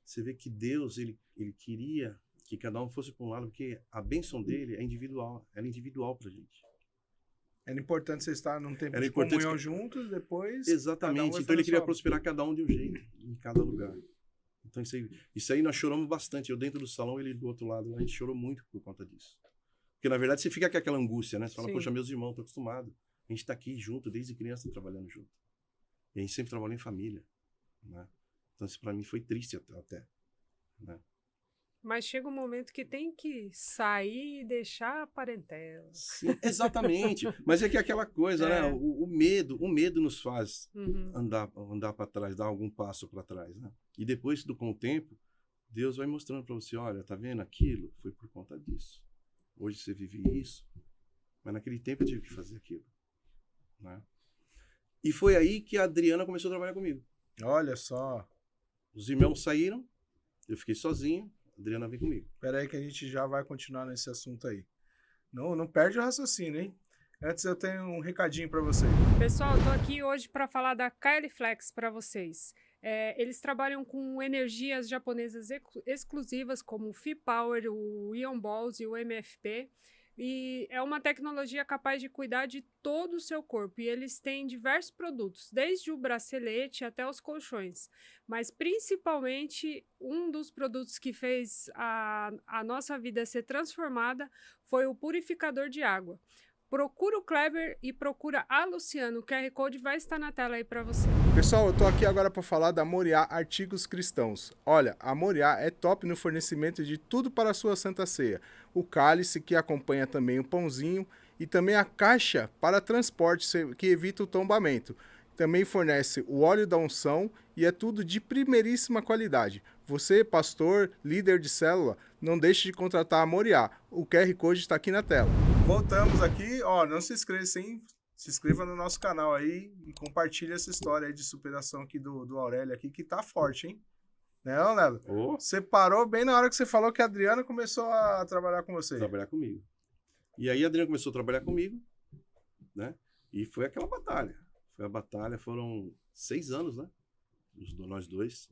você vê que Deus, ele queria que cada um fosse para um lado, porque a bênção dele é individual, ela é individual pra gente. Era importante você estar num tempo Era de comunhão juntos, depois... Exatamente, então ele queria prosperar cada um de um jeito, em cada lugar. Então isso aí nós choramos bastante, eu dentro do salão, ele do outro lado, a gente chorou muito por conta disso. Porque na verdade você fica com aquela angústia, né? Você fala, poxa, meus irmãos, tô acostumado, a gente tá aqui junto, desde criança trabalhando junto. E a gente sempre trabalhou em família, né? Então isso pra mim foi triste até, né? Mas chega um momento que tem que sair e deixar a parentela. Sim, exatamente. Mas é que é aquela coisa, né? O medo nos faz andar para trás, dar algum passo para trás, né? E depois, com o tempo, Deus vai mostrando para você, olha, tá vendo? Aquilo foi por conta disso. Hoje você vive isso, mas naquele tempo eu tive que fazer aquilo, né? E foi aí que a Adriana começou a trabalhar comigo. Olha só. Os irmãos saíram, eu fiquei sozinho, a Adriana veio comigo. Espera aí que a gente já vai continuar nesse assunto aí. Não perde o raciocínio, hein? Antes eu tenho um recadinho para você. Pessoal, eu tô aqui hoje para falar da KL Flex para vocês. Eles trabalham com energias japonesas exclusivas como o Fi-Power, o Ion Balls e o MFP. E é uma tecnologia capaz de cuidar de todo o seu corpo. E eles têm diversos produtos, desde o bracelete até os colchões. Mas, principalmente, um dos produtos que fez a nossa vida ser transformada foi o purificador de água. Procura o Kleber e procura a Luciana. O QR Code vai estar na tela aí para você. Pessoal, eu tô aqui agora para falar da Moriá Artigos Cristãos. Olha, a Moriá é top no fornecimento de tudo para a sua Santa Ceia. O cálice, que acompanha também o pãozinho, e também a caixa para transporte, que evita o tombamento. Também fornece o óleo da unção e é tudo de primeiríssima qualidade. Você, pastor, líder de célula, não deixe de contratar a Moriá. O QR Code está aqui na tela. Voltamos aqui. Ó, não se inscreva, sim. Se inscreva no nosso canal aí e compartilhe essa história aí de superação aqui do Aurélio aqui, que tá forte, hein? Né, Leonardo? Ô, Você parou bem na hora que você falou que a Adriana começou a trabalhar com você. trabalhar comigo. E aí a Adriana começou a trabalhar comigo, né? E foi aquela batalha. Foi a batalha, foram 6 anos, né? Nós dois.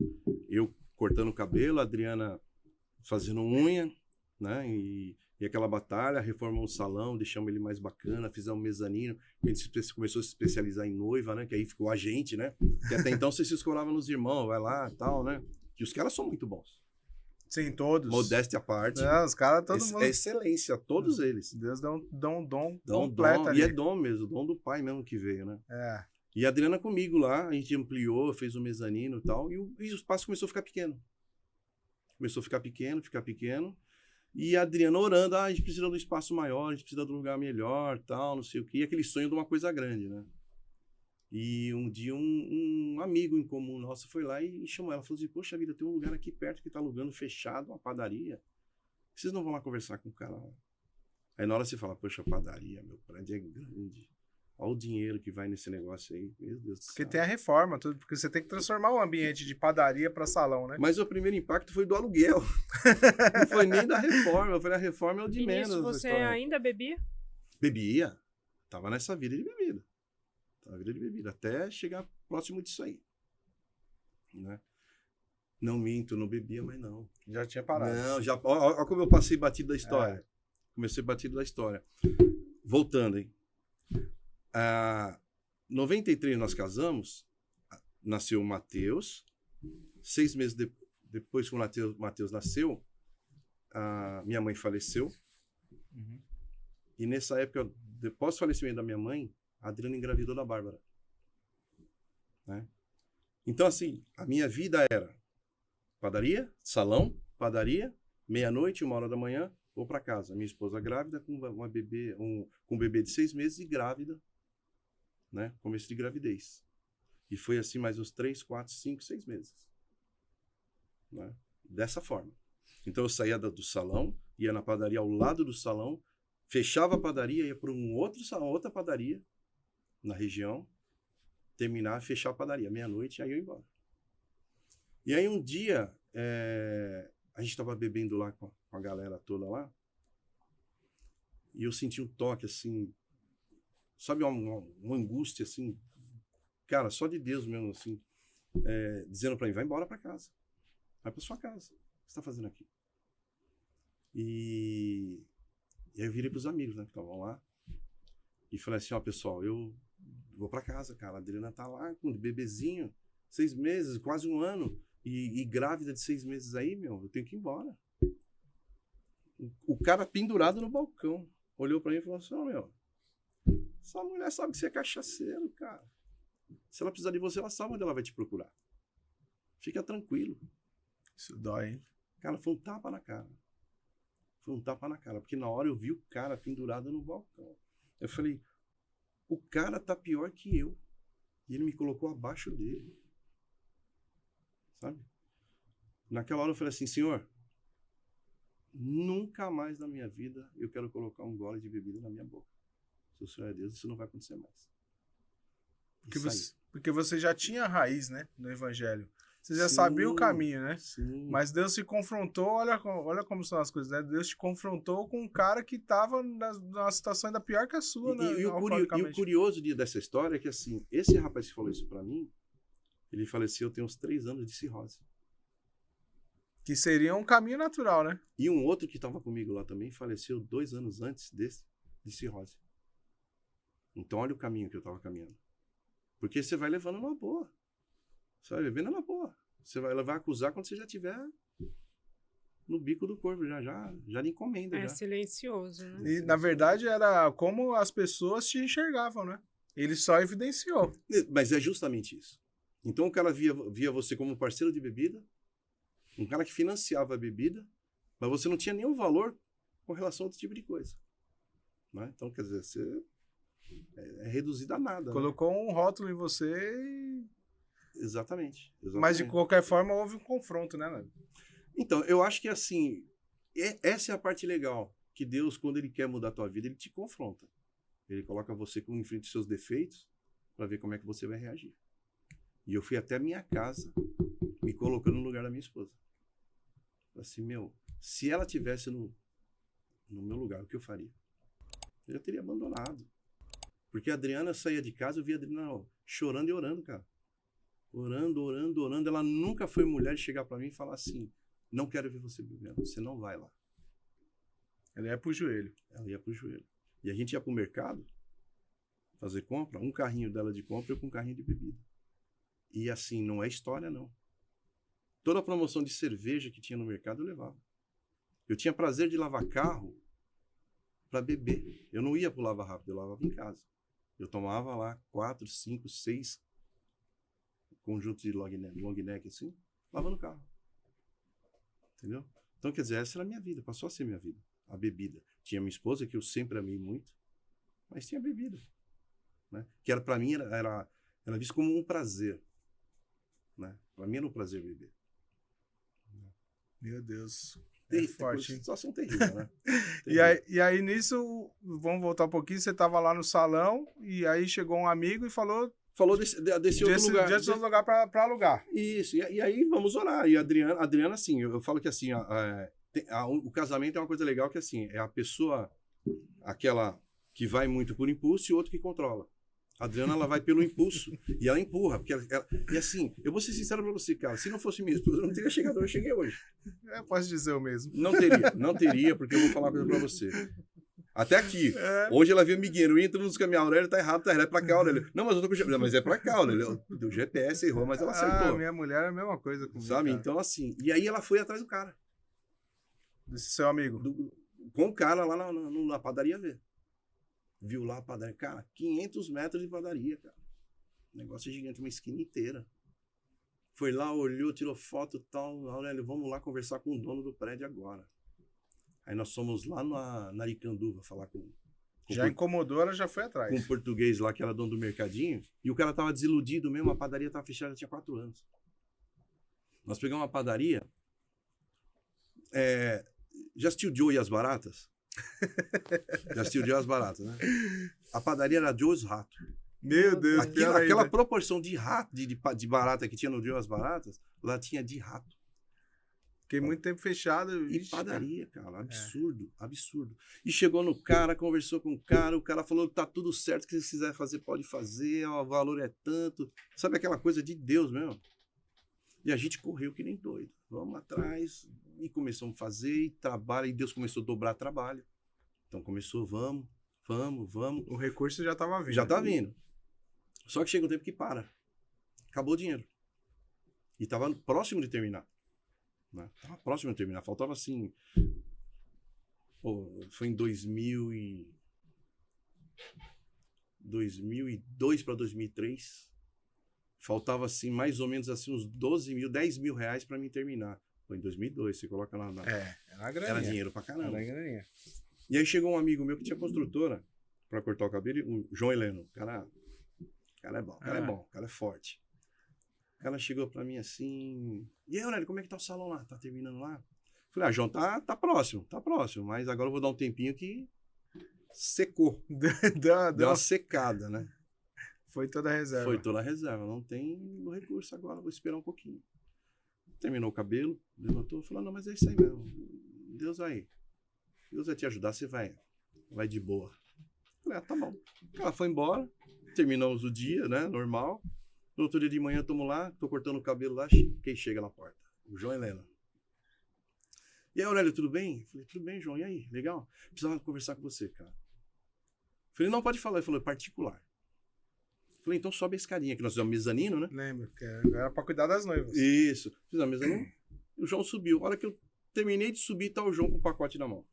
Eu cortando o cabelo, a Adriana fazendo unha, né? E aquela batalha, reformamos o salão, deixamos ele mais bacana, fizemos um mezanino, a gente começou a se especializar em noiva, né? Que aí ficou a gente, né? Que até então você se escolava nos irmãos, vai lá e tal, né? Que os caras são muito bons. Sim, todos. Modéstia à parte. Não, os caras, todo mundo. É excelência, todos eles. Deus dá um dom Dom, completo ali. e é dom mesmo, dom do pai mesmo que veio, né? É. E a Adriana comigo lá, a gente ampliou, fez o mezanino e tal, e o espaço começou a ficar pequeno. Começou a ficar pequeno. E a Adriana orando, a gente precisa de um espaço maior, a gente precisa de um lugar melhor, tal, não sei o quê. E aquele sonho de uma coisa grande, né? E um dia um amigo em comum nosso foi lá e chamou ela. Falou assim, poxa vida, tem um lugar aqui perto que tá alugando fechado, uma padaria. Vocês não vão lá conversar com o cara lá? Aí na hora você fala, poxa, padaria, meu prédio é grande. Olha o dinheiro que vai nesse negócio aí. Meu Deus do céu. Porque tem a reforma, tudo, porque você tem que transformar o ambiente de padaria para salão, né? Mas o primeiro impacto foi do aluguel. Não foi nem da reforma. Eu falei, a reforma é o de E menos. nisso da você história. ainda bebia? Bebia. Tava nessa vida de bebida. Até chegar próximo disso aí. Né? Não minto, não bebia, mas não. Já tinha parado. Não, já. Olha como eu passei batido da história. Comecei batido da história. Voltando, hein? 93 nós casamos, nasceu o Matheus. 6 meses depois que o Matheus nasceu, a minha mãe faleceu. Uhum. E nessa época, depois do falecimento da minha mãe, a Adriana engravidou da Bárbara. Né? Então, assim, a minha vida era padaria, salão, padaria, meia-noite, 1h da manhã, vou para casa. Minha esposa grávida, com um bebê de 6 meses e grávida, né? Começo de gravidez. E foi assim mais uns 3, 4, 5, 6 meses. Né? Dessa forma. Então eu saía do salão, ia na padaria ao lado do salão, fechava a padaria, ia para outra padaria na região, terminar, fechar a padaria, meia-noite, aí eu ia embora. E aí um dia, a gente estava bebendo lá com a galera toda lá, e eu senti um toque assim, sabe, uma angústia assim, cara, só de Deus mesmo assim, dizendo para mim, vai embora para casa, vai para sua casa, o que você está fazendo aqui? E aí eu virei pros amigos, né, que estavam lá, e falei assim, ó, pessoal, eu vou para casa, cara, a Adriana tá lá com um bebezinho, 6 meses, quase 1 ano, e grávida de 6 meses aí, meu, eu tenho que ir embora. O cara pendurado no balcão, olhou para mim e falou assim, ó, meu, essa mulher sabe que você é cachaceiro, cara. Se ela precisar de você, ela sabe onde ela vai te procurar. Fica tranquilo. Isso dói, hein? Cara, foi um tapa na cara. Porque na hora eu vi o cara pendurado no balcão. Eu falei, o cara tá pior que eu. E ele me colocou abaixo dele. Sabe? Naquela hora eu falei assim, senhor, nunca mais na minha vida eu quero colocar um gole de bebida na minha boca. Se o Senhor é Deus, isso não vai acontecer mais. Porque você já tinha raiz, né, no evangelho. Você já Sim, sabia o caminho, né? Sim. Mas Deus se confrontou, olha como são as coisas, né? Deus te confrontou com um cara que estava numa situação ainda pior que a sua, né? E o curioso dessa história é que, assim, esse rapaz que falou isso pra mim, ele faleceu tem uns 3 anos de cirrose. Que seria um caminho natural, né? E um outro que estava comigo lá também faleceu 2 anos antes desse, de cirrose. Então, olha o caminho que eu estava caminhando. Porque você vai levando numa boa. Você vai bebendo na boa. Você vai acusar quando você já tiver no bico do corpo, já de encomenda. É já. silencioso, né? E, na verdade, era como as pessoas te enxergavam, né? Ele só evidenciou. Mas é justamente isso. Então, o cara via você como parceiro de bebida, um cara que financiava a bebida, mas você não tinha nenhum valor com relação a outro tipo de coisa. Né? Então, quer dizer, você é reduzido a nada. Colocou um rótulo em você e... Exatamente. Mas, de qualquer forma, houve um confronto, né, Léo? Então, eu acho que, assim, essa é a parte legal. que Deus, quando ele quer mudar a tua vida, ele te confronta. Ele coloca você em frente aos seus defeitos para ver como é que você vai reagir. E eu fui até a minha casa, me colocando no lugar da minha esposa. Assim, se ela tivesse no meu lugar, o que eu faria? Eu já teria abandonado. Porque a Adriana saía de casa, eu via a Adriana chorando e orando, cara. Orando, orando, orando. Ela nunca foi mulher de chegar para mim e falar assim, não quero ver você bebendo, você não vai lá. Ela ia pro joelho. Ela ia pro joelho. E a gente ia pro mercado fazer compra, um carrinho dela de compra e eu com um carrinho de bebida. E assim, não é história, não. Toda a promoção de cerveja que tinha no mercado eu levava. Eu tinha prazer de lavar carro para beber. Eu não ia pro lava rápido, eu lavava em casa. Eu tomava lá 4, 5, 6 conjuntos de long neck assim, lavando o carro. Entendeu? Então, quer dizer, essa era a minha vida, passou a ser minha vida. A bebida. Tinha minha esposa, que eu sempre amei muito, mas tinha bebida. Né? Que era, para mim, era visto como um prazer. Né? Para mim era um prazer beber. Meu Deus. É forte, hein? Situação terrível, né? E aí, nisso, vamos voltar um pouquinho, você tava lá no salão, e aí chegou um amigo e falou desse outro lugar. Desse outro lugar para alugar. Isso, e aí vamos orar. E a Adriana assim, eu falo que assim, o casamento é uma coisa legal que assim, é a pessoa, aquela que vai muito por impulso e outro que controla. A Adriana, ela vai pelo impulso e ela empurra. Porque e assim, eu vou ser sincero pra você, cara, se não fosse minha esposa, eu não teria chegado onde eu cheguei hoje. Eu posso dizer o mesmo. Não teria, porque eu vou falar uma coisa pra você. Até aqui. Hoje ela viu o Miguel, entra nos caminhos, a Aurélia tá errado, é pra cá, Aurélia. Não, mas eu tô com o GPS. Mas é pra cá, Aurélia. Deu GPS, errou, mas ela acertou. Minha mulher é a mesma coisa comigo. Sabe? Cara. Então, assim. E aí ela foi atrás do cara. Desse seu amigo. Com o cara lá na padaria ver. Viu lá a padaria. Cara, 500 metros de padaria, cara. Negócio gigante, uma esquina inteira. Foi lá, olhou, tirou foto e tal. Aurélio, vamos lá conversar com o dono do prédio agora. Aí nós fomos lá na Aricanduva falar com já incomodou, ela já foi atrás. Com um português lá, que era dono do mercadinho. E o cara tava desiludido mesmo, a padaria tava fechada, tinha 4 anos. Nós pegamos uma padaria. Já assistiu Joe e as Baratas? Já assistiu Joe e as Baratas, né? A padaria era Joe e os Ratos. Meu Deus, aquela proporção de rato, de barata que tinha no Joe e as Baratas, lá tinha de rato. Fiquei muito tempo fechado. E padaria, cara. Absurdo, absurdo. E chegou no cara, conversou com o cara falou, tá tudo certo, que se quiser fazer, pode fazer, o valor é tanto. Sabe aquela coisa de Deus mesmo? E a gente correu que nem doido. Vamos atrás, e começamos a fazer, e trabalho, e Deus começou a dobrar trabalho. Então começou, vamos. O recurso já tava vindo. Já tá vindo. Só que chega um tempo que para. Acabou o dinheiro. E tava próximo de terminar. Né? Tava próximo de terminar. Faltava assim... foi em 2002 para 2003. Faltava assim, mais ou menos assim, uns 10 mil reais para mim terminar. Foi em 2002, você coloca lá. Era dinheiro pra caramba. E aí chegou um amigo meu que tinha construtora para cortar o cabelo, o João Heleno. O cara é bom, o cara é forte. O cara chegou pra mim assim... E aí, Aurélio, como é que tá o salão lá? Tá terminando lá? Falei, João, tá próximo, mas agora eu vou dar um tempinho que secou. Deu uma secada, né? Foi toda a reserva. Não tem recurso agora, vou esperar um pouquinho. Terminou o cabelo, levantou, falou, não, mas é isso aí mesmo. Deus vai te ajudar, você vai de boa. Falei, tá bom. O cara foi embora, terminamos o dia, né, normal. No outro dia de manhã, estamos lá, tô cortando o cabelo lá, quem chega na porta? O João Helena. E aí, Aurélio, tudo bem? Falei, tudo bem, João, e aí? Legal? Precisava conversar com você, cara. Falei, não, pode falar. Ele falou, particular. Falei, então sobe a escadinha, que nós fizemos mezanino, né? Lembro, que era pra cuidar das noivas. Isso. Fizemos mezanino. O João subiu. A hora que eu terminei de subir, tá o João com o pacote na mão.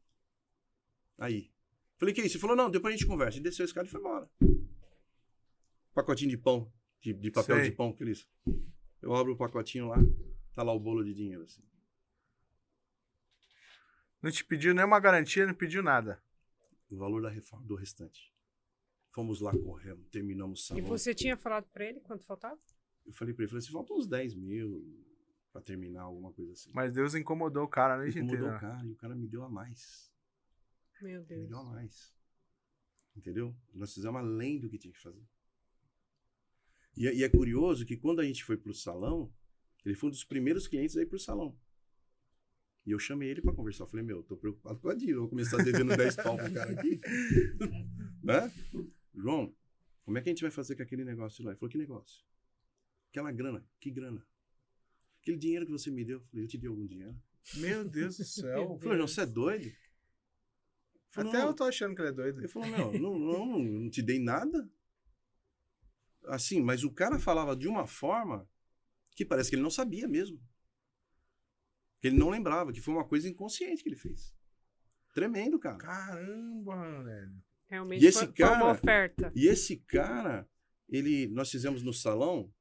Aí. Falei, que é isso? Ele falou, não, depois a gente conversa. Ele desceu a escada e foi embora. Pacotinho de pão. De papel de pão, que é isso. Eu abro o pacotinho lá, tá lá o bolo de dinheiro, assim. Não te pediu nenhuma garantia, não pediu nada. O valor da reforma, do restante. Fomos lá, corremos, terminamos o salão. E você tinha falado pra ele quanto faltava? Eu falei pra ele, assim, faltam uns 10 mil pra terminar, alguma coisa assim. Mas Deus incomodou o cara a noite inteira. Incomodou o cara, e o cara me deu a mais. Meu Deus. Melhor mais. Entendeu? Nós fizemos além do que tinha que fazer. E é curioso que quando a gente foi pro salão, ele foi um dos primeiros clientes a ir pro salão. E eu chamei ele para conversar. Eu falei, meu, tô preocupado com a dívida. Eu vou começar devendo 10 pau pro cara aqui. Né? João, como é que a gente vai fazer com aquele negócio lá? Ele falou, que negócio? Aquela grana. Que grana? Aquele dinheiro que você me deu. Eu falei, eu te dei algum dinheiro? Meu Deus do céu. Eu falei, João, você é doido? Falei, Até não. eu tô achando que ele é doido. Ele falou, meu, não te dei nada. Assim, mas o cara falava de uma forma que parece que ele não sabia mesmo. Que ele não lembrava, que foi uma coisa inconsciente que ele fez. Tremendo, cara. Caramba, velho. Realmente E esse foi uma cara- oferta. E esse cara, nós fizemos no salão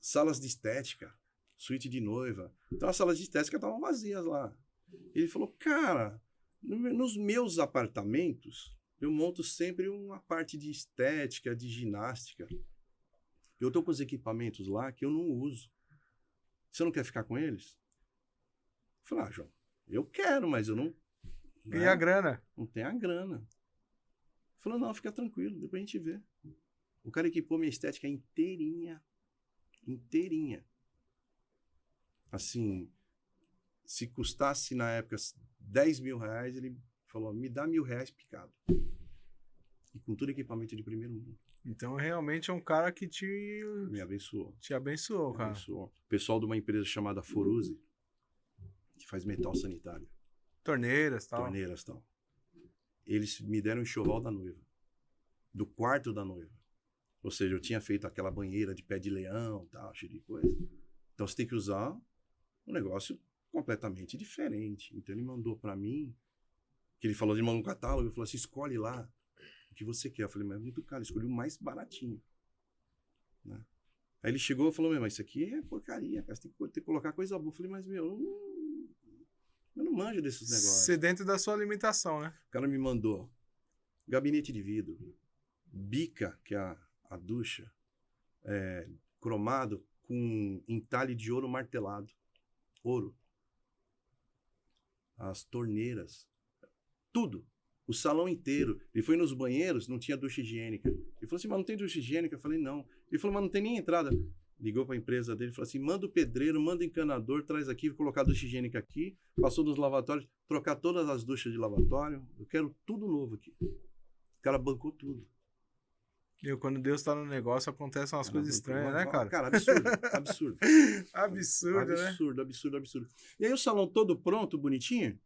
salas de estética, suíte de noiva. Então as salas de estética estavam vazias lá. Ele falou, cara, nos meus apartamentos, eu monto sempre uma parte de estética, de ginástica. Eu tô com os equipamentos lá que eu não uso. Você não quer ficar com eles? Eu falei, João, eu quero, mas eu não... E a grana? Não tem a grana. Ele falou, não, fica tranquilo, depois a gente vê. O cara equipou minha estética inteirinha. Inteirinha. Assim, se custasse na época 10 mil reais, ele falou, me dá R$1.000 picado. E com todo equipamento de primeiro mundo. Então realmente é um cara que Me abençoou. te abençoou, Me cara. abençoou. Pessoal de uma empresa chamada Foruse, que faz metal sanitário. Torneiras e tal. Torneiras e tal. Eles me deram o enxoval da noiva. Do quarto da noiva. Ou seja, eu tinha feito aquela banheira de pé de leão, tal, cheio de coisa. Então você tem que usar um negócio completamente diferente. Então ele mandou pra mim, que ele falou de mandar um catálogo, eu falei assim, escolhe lá o que você quer. Eu falei, mas é muito caro, escolhi o mais baratinho. Né? Aí ele chegou e falou, mas isso aqui é porcaria, cara, você tem que colocar coisa boa. Eu falei, mas meu, eu não manjo desses negócios. Ser dentro da sua alimentação, né? O cara me mandou gabinete de vidro, bica, que é a ducha, cromado com entalhe de ouro martelado. Ouro. As torneiras. Tudo. O salão inteiro. Ele foi nos banheiros, não tinha ducha higiênica. Ele falou assim, mas não tem ducha higiênica? Eu falei, não. Ele falou, mas não tem nem entrada. Ligou para a empresa dele e falou assim, manda o pedreiro, manda o encanador, traz aqui, colocar a ducha higiênica aqui, passou nos lavatórios, trocar todas as duchas de lavatório. Eu quero tudo novo aqui. O cara bancou tudo. Quando Deus tá no negócio, acontecem umas coisas estranhas, né, cara? Cara, absurdo, absurdo. Absurdo, né? Absurdo, absurdo, absurdo. E aí o salão todo pronto, bonitinho,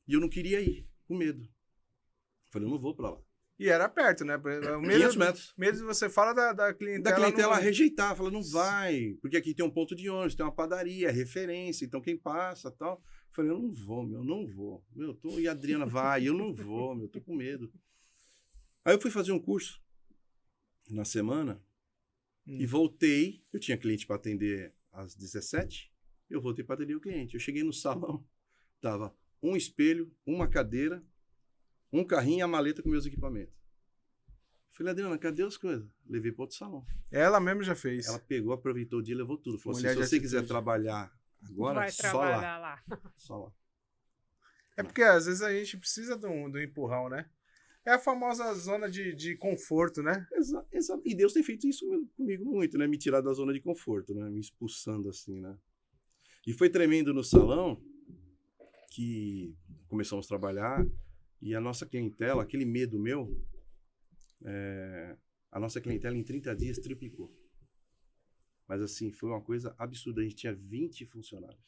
e eu não queria ir, com medo. Falei, eu não vou pra lá. E era perto, né? O 500 metros. medo de você fala da clientela. Da clientela não... rejeitar, fala, não vai, porque aqui tem um ponto de ônibus, tem uma padaria, referência, então quem passa tal. Falei, eu não vou, meu, não vou. E a Adriana vai, eu não vou, meu, tô com medo. Aí eu fui fazer um curso na semana e voltei. Eu tinha cliente para atender às 17, eu voltei para atender o cliente. Eu cheguei no salão, tava um espelho, uma cadeira, um carrinho e a maleta com meus equipamentos. Falei, Adriana, cadê as coisas? Levei para outro salão. Ela mesmo já fez. Ela pegou, aproveitou o dia e levou tudo. Falou Mulher assim, de se você atitude. quiser trabalhar agora, Vai só trabalhar lá. lá. Só lá. É porque às vezes a gente precisa do empurrão, né? É a famosa zona de conforto, né? Exato. E Deus tem feito isso comigo muito, né? Me tirar da zona de conforto, né? Me expulsando assim, né? E foi tremendo no salão que começamos a trabalhar e a nossa clientela, aquele medo meu, a nossa clientela em 30 dias triplicou. Mas assim, foi uma coisa absurda. A gente tinha 20 funcionários.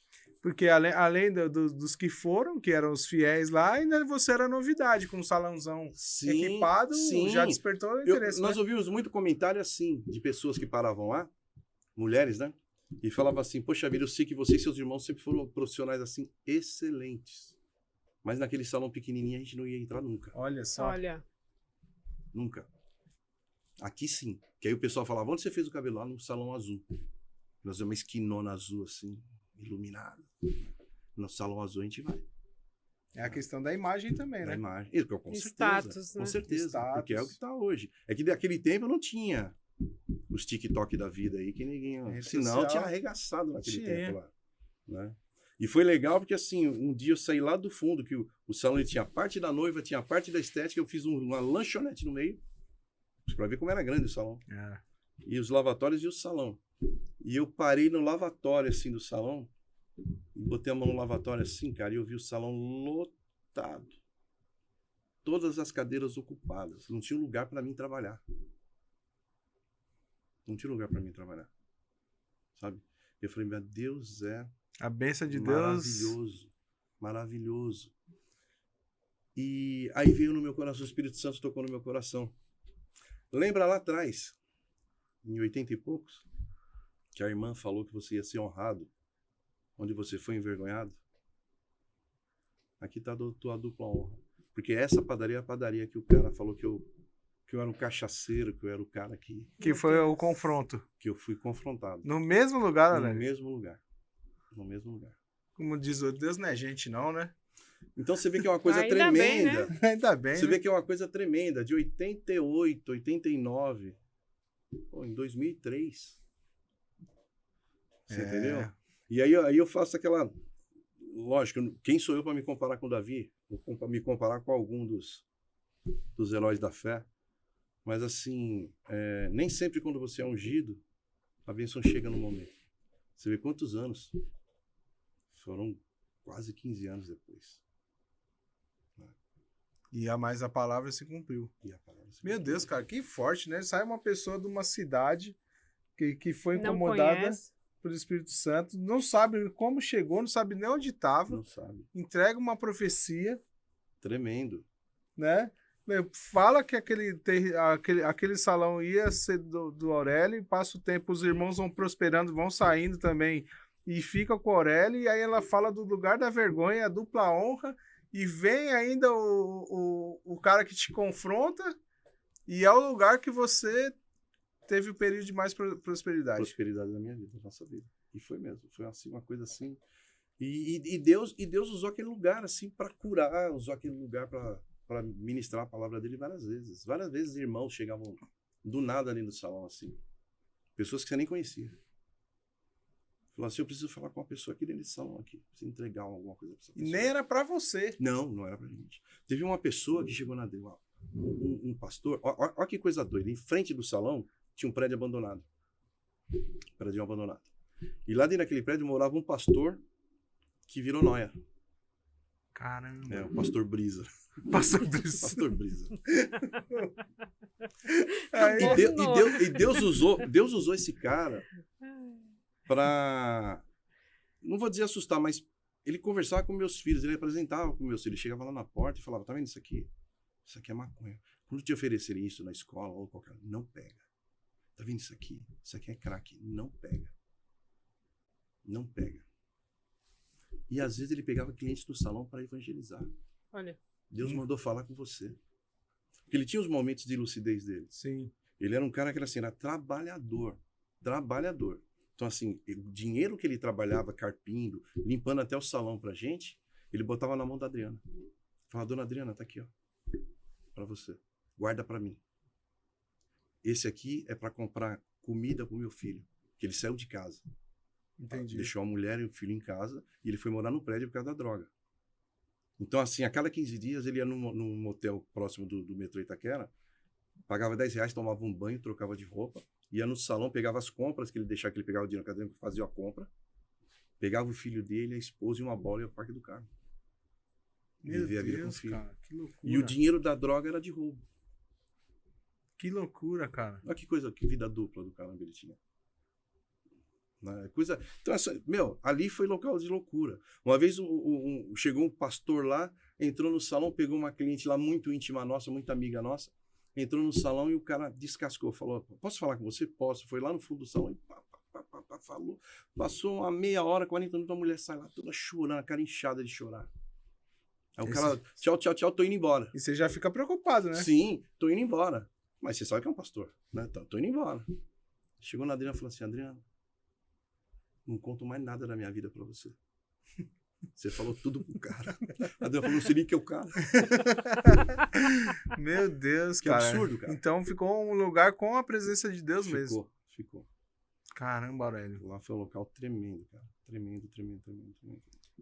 Porque além dos que foram, que eram os fiéis lá, ainda você era novidade, com um salãozão equipado, já despertou interesse. Nós ouvimos muito comentário assim, de pessoas que paravam lá, mulheres, né? E falavam assim, poxa vida, eu sei que você e seus irmãos sempre foram profissionais assim, excelentes. Mas naquele salão pequenininho a gente não ia entrar nunca. Olha só. Olha, Nunca. Aqui sim. Que aí o pessoal falava, onde você fez o cabelo? Lá no salão azul. Nós temos uma esquinona azul assim, iluminada. No salão azul a gente vai. É a questão da imagem também, Da né? imagem. Isso, com Status, certeza. né? Com certeza. Status. Porque é o que está hoje. É que daquele tempo não tinha os TikTok da vida aí, que ninguém... Rede Senão social. tinha arregaçado naquele Tinha. tempo lá. Né? E foi legal porque, assim, um dia eu saí lá do fundo, que o salão ele tinha a parte da noiva, tinha a parte da estética, eu fiz uma lanchonete no meio, para ver como era grande o salão. E os lavatórios e o salão. E eu parei no lavatório, assim, do salão, e botei a mão no lavatório assim, cara, e eu vi o salão lotado. Todas as cadeiras ocupadas. Não tinha lugar para mim trabalhar. Não tinha lugar para mim trabalhar. Sabe? Eu falei, meu Deus, A bênção de Deus. maravilhoso. Maravilhoso. E aí veio no meu coração, o Espírito Santo tocou no meu coração. Lembra lá atrás, em 80 e poucos, que a irmã falou que você ia ser honrado, onde você foi envergonhado? Aqui está a tua dupla honra. Porque essa padaria é a padaria que o cara falou que eu era um cachaceiro, que eu era o cara Que foi o confronto. que eu fui confrontado. No mesmo lugar, No Aurélio. mesmo lugar. No mesmo lugar. Como diz o Deus, não é gente não, né? Então você vê que é uma coisa Ainda bem, né? tremenda. Ainda bem, Você né? vê que é uma coisa tremenda. De 88, 89, em 2003. Você entendeu? E aí eu faço aquela... Lógico, quem sou eu para me comparar com o Davi? Ou me comparar com algum dos heróis da fé? Mas assim, nem sempre quando você é ungido, a bênção chega no momento. Você vê quantos anos? Foram quase 15 anos depois. E a mais a palavra se cumpriu. E a palavra se Meu cumpriu. Deus, cara, que forte, né? Sai uma pessoa de uma cidade que foi Não incomodada conhece. pelo Espírito Santo, não sabe como chegou, não sabe nem onde estava, Não sabe. entrega uma profecia, Tremendo. né? Fala que aquele salão ia ser do Aurélio, e passa o tempo, os irmãos vão prosperando, vão saindo também, e fica com o Aurélio, e aí ela fala do lugar da vergonha, a dupla honra, e vem ainda o cara que te confronta, e é o lugar que você teve o período de mais prosperidade. Prosperidade da minha vida, da nossa vida. E foi mesmo. Foi assim, uma coisa assim. E Deus usou aquele lugar assim para curar, usou aquele lugar para ministrar a palavra dele várias vezes. Várias vezes irmãos chegavam do nada ali no salão assim. Pessoas que você nem conhecia. Falou assim, eu preciso falar com uma pessoa aqui dentro desse salão aqui. Preciso entregar alguma coisa para essa E pessoa. nem era pra você. Não era pra gente. Teve uma pessoa que chegou na dele, um pastor, ó que coisa doida, em frente do salão tinha um prédio abandonado. Prédio abandonado. E lá dentro daquele prédio morava um pastor que virou noia. Caramba. O pastor Brisa. Passou disso. Pastor Brisa. Aí, E Deus usou esse cara pra, não vou dizer assustar, mas ele conversava com meus filhos, ele apresentava com meus filhos, ele chegava lá na porta e falava, tá vendo isso aqui? Isso aqui é maconha. Quando te oferecerem isso na escola ou qualquer, não pega. Tá vendo isso aqui? Isso aqui é crack. Não pega. Não pega. E às vezes ele pegava clientes do salão para evangelizar. Olha. Deus mandou falar com você. Porque ele tinha os momentos de lucidez dele. sim. Ele era um cara que era, assim, era trabalhador. Trabalhador. Então, assim, o dinheiro que ele trabalhava carpindo, limpando até o salão pra gente, ele botava na mão da Adriana. Falava, dona Adriana, tá aqui, ó. Pra você. Guarda pra mim. Esse aqui é para comprar comida pro meu filho. Que ele saiu de casa. Entendi. Deixou a mulher e o filho em casa e ele foi morar no prédio por causa da droga. Então, assim, a cada 15 dias ele ia num motel próximo do metrô Itaquera, pagava R$10, tomava um banho, trocava de roupa, ia no salão, pegava as compras que ele deixava, que ele pegava o dinheiro acadêmico, fazia a compra, pegava o filho dele, a esposa e uma bola e ia ao Parque do Carmo. Meu Vivia a vida com o Deus, filho. cara, que loucura. E o dinheiro da droga era de roubo. Que loucura, cara. Olha que coisa, que vida dupla do caramba ele tinha. Coisa... Então, ali foi local de loucura. Uma vez chegou um pastor lá, entrou no salão, pegou uma cliente lá muito íntima nossa, muito amiga nossa, entrou no salão e o cara descascou, falou, posso falar com você? Posso. Foi lá no fundo do salão e falou. Passou uma meia hora, 40 minutos, a mulher sai lá toda chorando, a cara inchada de chorar. Aí o cara, tchau, tô indo embora. E você já fica preocupado, né? Sim, tô indo embora. Mas você sabe que é um pastor, né? Tô indo embora. Chegou na Adriana e falou assim, Adriana, não conto mais nada da minha vida pra você. Você falou tudo pro cara. A Adriana falou, não sei nem que é o cara. Meu Deus, Que cara. absurdo, cara. Então ficou um lugar com a presença de Deus mesmo. Ficou. Caramba, Aurélio. Lá foi um local tremendo, cara. Tremendo.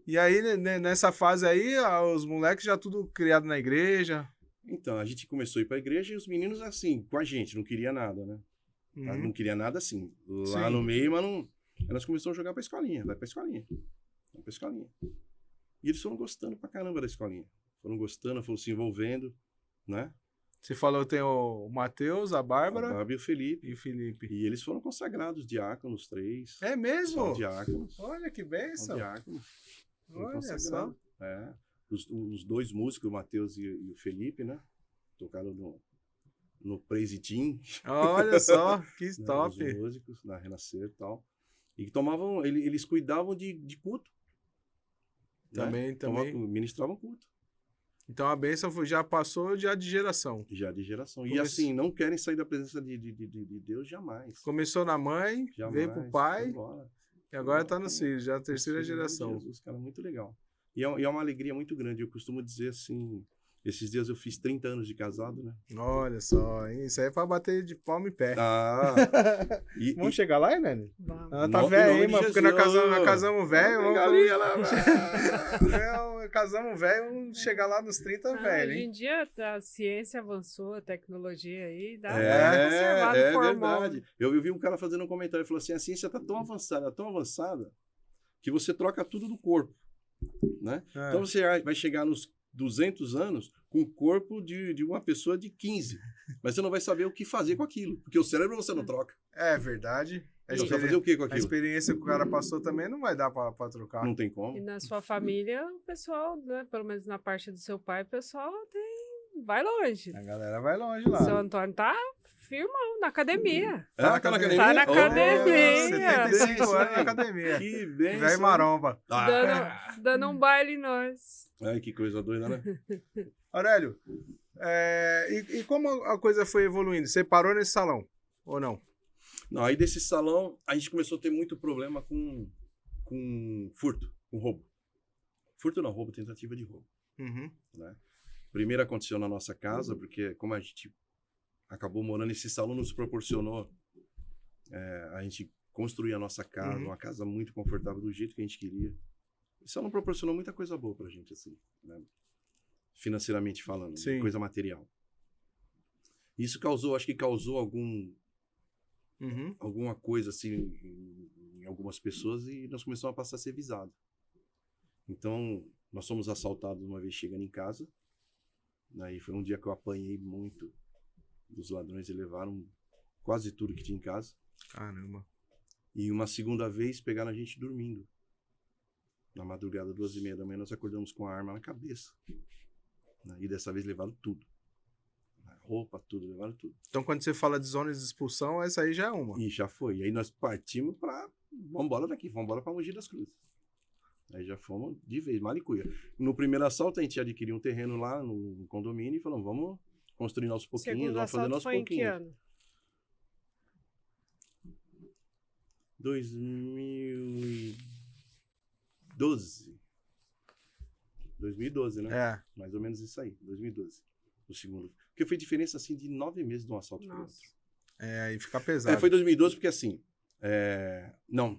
E aí, nessa fase aí, os moleques já tudo criado na igreja. Então, a gente começou a ir pra igreja e os meninos, assim, com a gente, não queria nada, né? Uhum. Não queria nada assim. Lá Sim. no meio, mas não. Aí nós começamos a jogar pra escolinha, vai pra escolinha. Vai pra escolinha. E eles foram gostando pra caramba da escolinha. Foram gostando, foram se envolvendo, né? Você falou que tem o Matheus, a A Bárbara Bárbara e o Felipe. e o Felipe. E eles foram consagrados diáconos, 3. É mesmo? São diáconos. Olha que São bênção. diáconos. Foram Olha só. consagrados. É. Os 2 músicos, o Matheus e o Felipe, né? Tocaram no Praise Team. Olha só, que Né, top. os músicos, na Renascer e tal. E tomavam, eles cuidavam de culto. Também. Ministravam culto, Então a bênção já passou já de geração. já de geração. E Come- assim, não querem sair da presença de Deus jamais. Começou na mãe, Jamais. veio pro pai Foi embora. e agora tá nos filhos, já a Terceira terceira geração. Jesus, cara, muito legal. E é uma alegria muito grande. Eu costumo dizer assim, esses dias eu fiz 30 anos de casado, né? Olha só, hein? Isso aí é pra bater de palma e pé. Ah, e, Vamos chegar lá, hein, Nani? Vamos. Ela tá Em velha nome aí, de mano, porque nós Jesus. casamos velho. Vamos pegar ali, ela- Casamos velho, vamos chegar lá nos 30 velho, Hoje hein? em dia a ciência avançou, a tecnologia aí, dá É, pra conservar no é formal. verdade. Eu vi um cara fazendo um comentário, ele falou assim, a ciência tá tão avançada, que você troca tudo do corpo, né? É. Então você vai chegar nos 200 anos com o corpo de uma pessoa de 15, mas você não vai saber o que fazer com aquilo, porque o cérebro você não troca. É verdade. A, Então você vai fazer o que com a aquilo? experiência que o cara passou também não vai dar pra trocar. Não tem como. E na sua família, o pessoal, né, pelo menos na parte do seu pai, o pessoal vai longe. A galera vai longe lá. Seu Antônio tá firmão na academia. Ah, tá na academia? Tá na Oh, academia. 75 anos na academia. Que bem. Velho maromba. Dando um baile em nós. Ai, que coisa doida, né? Aurélio, e como a coisa foi evoluindo? Você parou nesse salão ou não? Não, aí desse salão, a gente começou a ter muito problema com furto, com roubo. Furto não, roubo, tentativa de roubo. Uhum. Né? Primeiro aconteceu na nossa casa, porque como a gente acabou morando, esse salão nos proporcionou a gente construir a nossa casa, Uhum. uma casa muito confortável do jeito que a gente queria. Esse salão proporcionou muita coisa boa pra gente, assim, né? Financeiramente falando, Sim. coisa material. Isso acho que causou Uhum. alguma coisa assim em algumas pessoas e nós começamos a passar a ser visado. Então, nós fomos assaltados uma vez chegando em casa. Aí foi um dia que eu apanhei muito dos ladrões e levaram quase tudo que tinha em casa. Caramba. E uma segunda vez pegaram a gente dormindo. Na madrugada, 2h30 da manhã, nós acordamos com a arma na cabeça. E dessa vez levaram tudo. Roupa, tudo, levaram tudo. Então, quando você fala de zonas de expulsão, essa aí já é uma. E já foi. E aí nós partimos pra... Vamos embora daqui, vamos embora pra Mogi das Cruzes. Aí já fomos de vez, Malicuia. No primeiro assalto, a gente adquiriu um terreno lá no condomínio e falamos, vamos construir aos pouquinhos, Segundo vamos fazer assalto aos foi em que pouquinhos. ano? 2012. 2012, né? É. Mais ou menos isso aí, 2012. O segundo. Porque foi diferença, assim, de 9 meses de um assalto pro outro. Nossa. Aí fica pesado. Foi 2012 porque, assim... Não.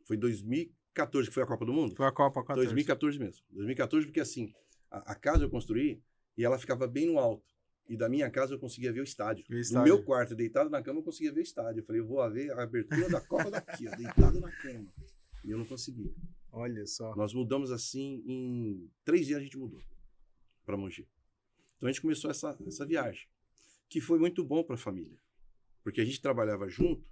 Foi 2014 que foi a Copa do Mundo? Foi a Copa 14. 2014 mesmo. 2014 porque, assim, a casa eu construí e ela ficava bem no alto. E da minha casa eu conseguia ver o estádio. Ver o No estádio. meu quarto, deitado na cama, eu conseguia ver o estádio. Eu falei, eu vou ver a abertura da Copa daqui, ó, deitado na cama. E eu não consegui. Olha só. Nós mudamos assim, em 3 dias a gente mudou para Mogi. Então a gente começou essa viagem, que foi muito bom para a família. Porque a gente trabalhava junto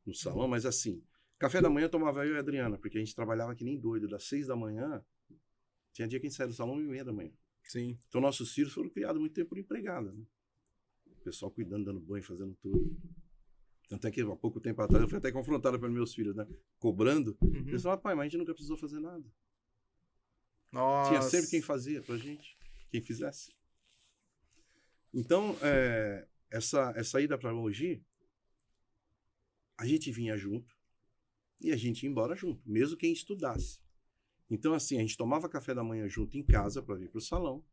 no salão, mas assim, café da manhã tomava eu e a Adriana, porque a gente trabalhava que nem doido, das 6 da manhã, tinha dia que a gente saía do salão 1h30 da manhã. Sim. Então nossos filhos foram criados muito tempo por empregada, né? O pessoal cuidando, dando banho, fazendo tudo. Tanto é que há pouco tempo atrás eu fui até confrontado pelos meus filhos, né? Cobrando. Uhum. Eles falaram, pai, mas a gente nunca precisou fazer nada. Nossa. Tinha sempre quem fazia pra gente, quem fizesse. Então, essa ida pra Mogi, a gente vinha junto e a gente ia embora junto, mesmo quem estudasse. Então, assim, a gente tomava café da manhã junto em casa para vir pro salão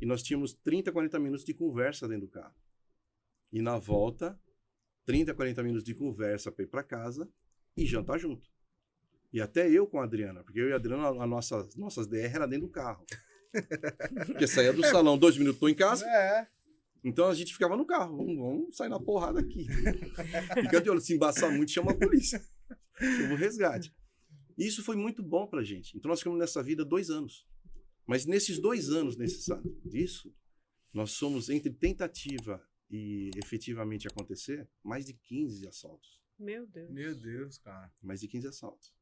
e nós tínhamos 30, 40 minutos de conversa dentro do carro. E na volta, 30, 40 minutos de conversa para ir para casa e jantar junto. E até eu com a Adriana, porque eu e a Adriana, nossas DR era dentro do carro. Porque saía do salão 2 minutos, tô em casa. Então a gente ficava no carro, vamos sair na porrada aqui. Fica de olho, se embaçar muito, chama a polícia. Chama o resgate. E isso foi muito bom pra gente. Então nós ficamos nessa vida 2 anos. Mas nesses 2 anos disso, nós somos, entre tentativa e efetivamente acontecer, mais de 15 assaltos. Meu Deus. Meu Deus, cara. Mais de 15 assaltos.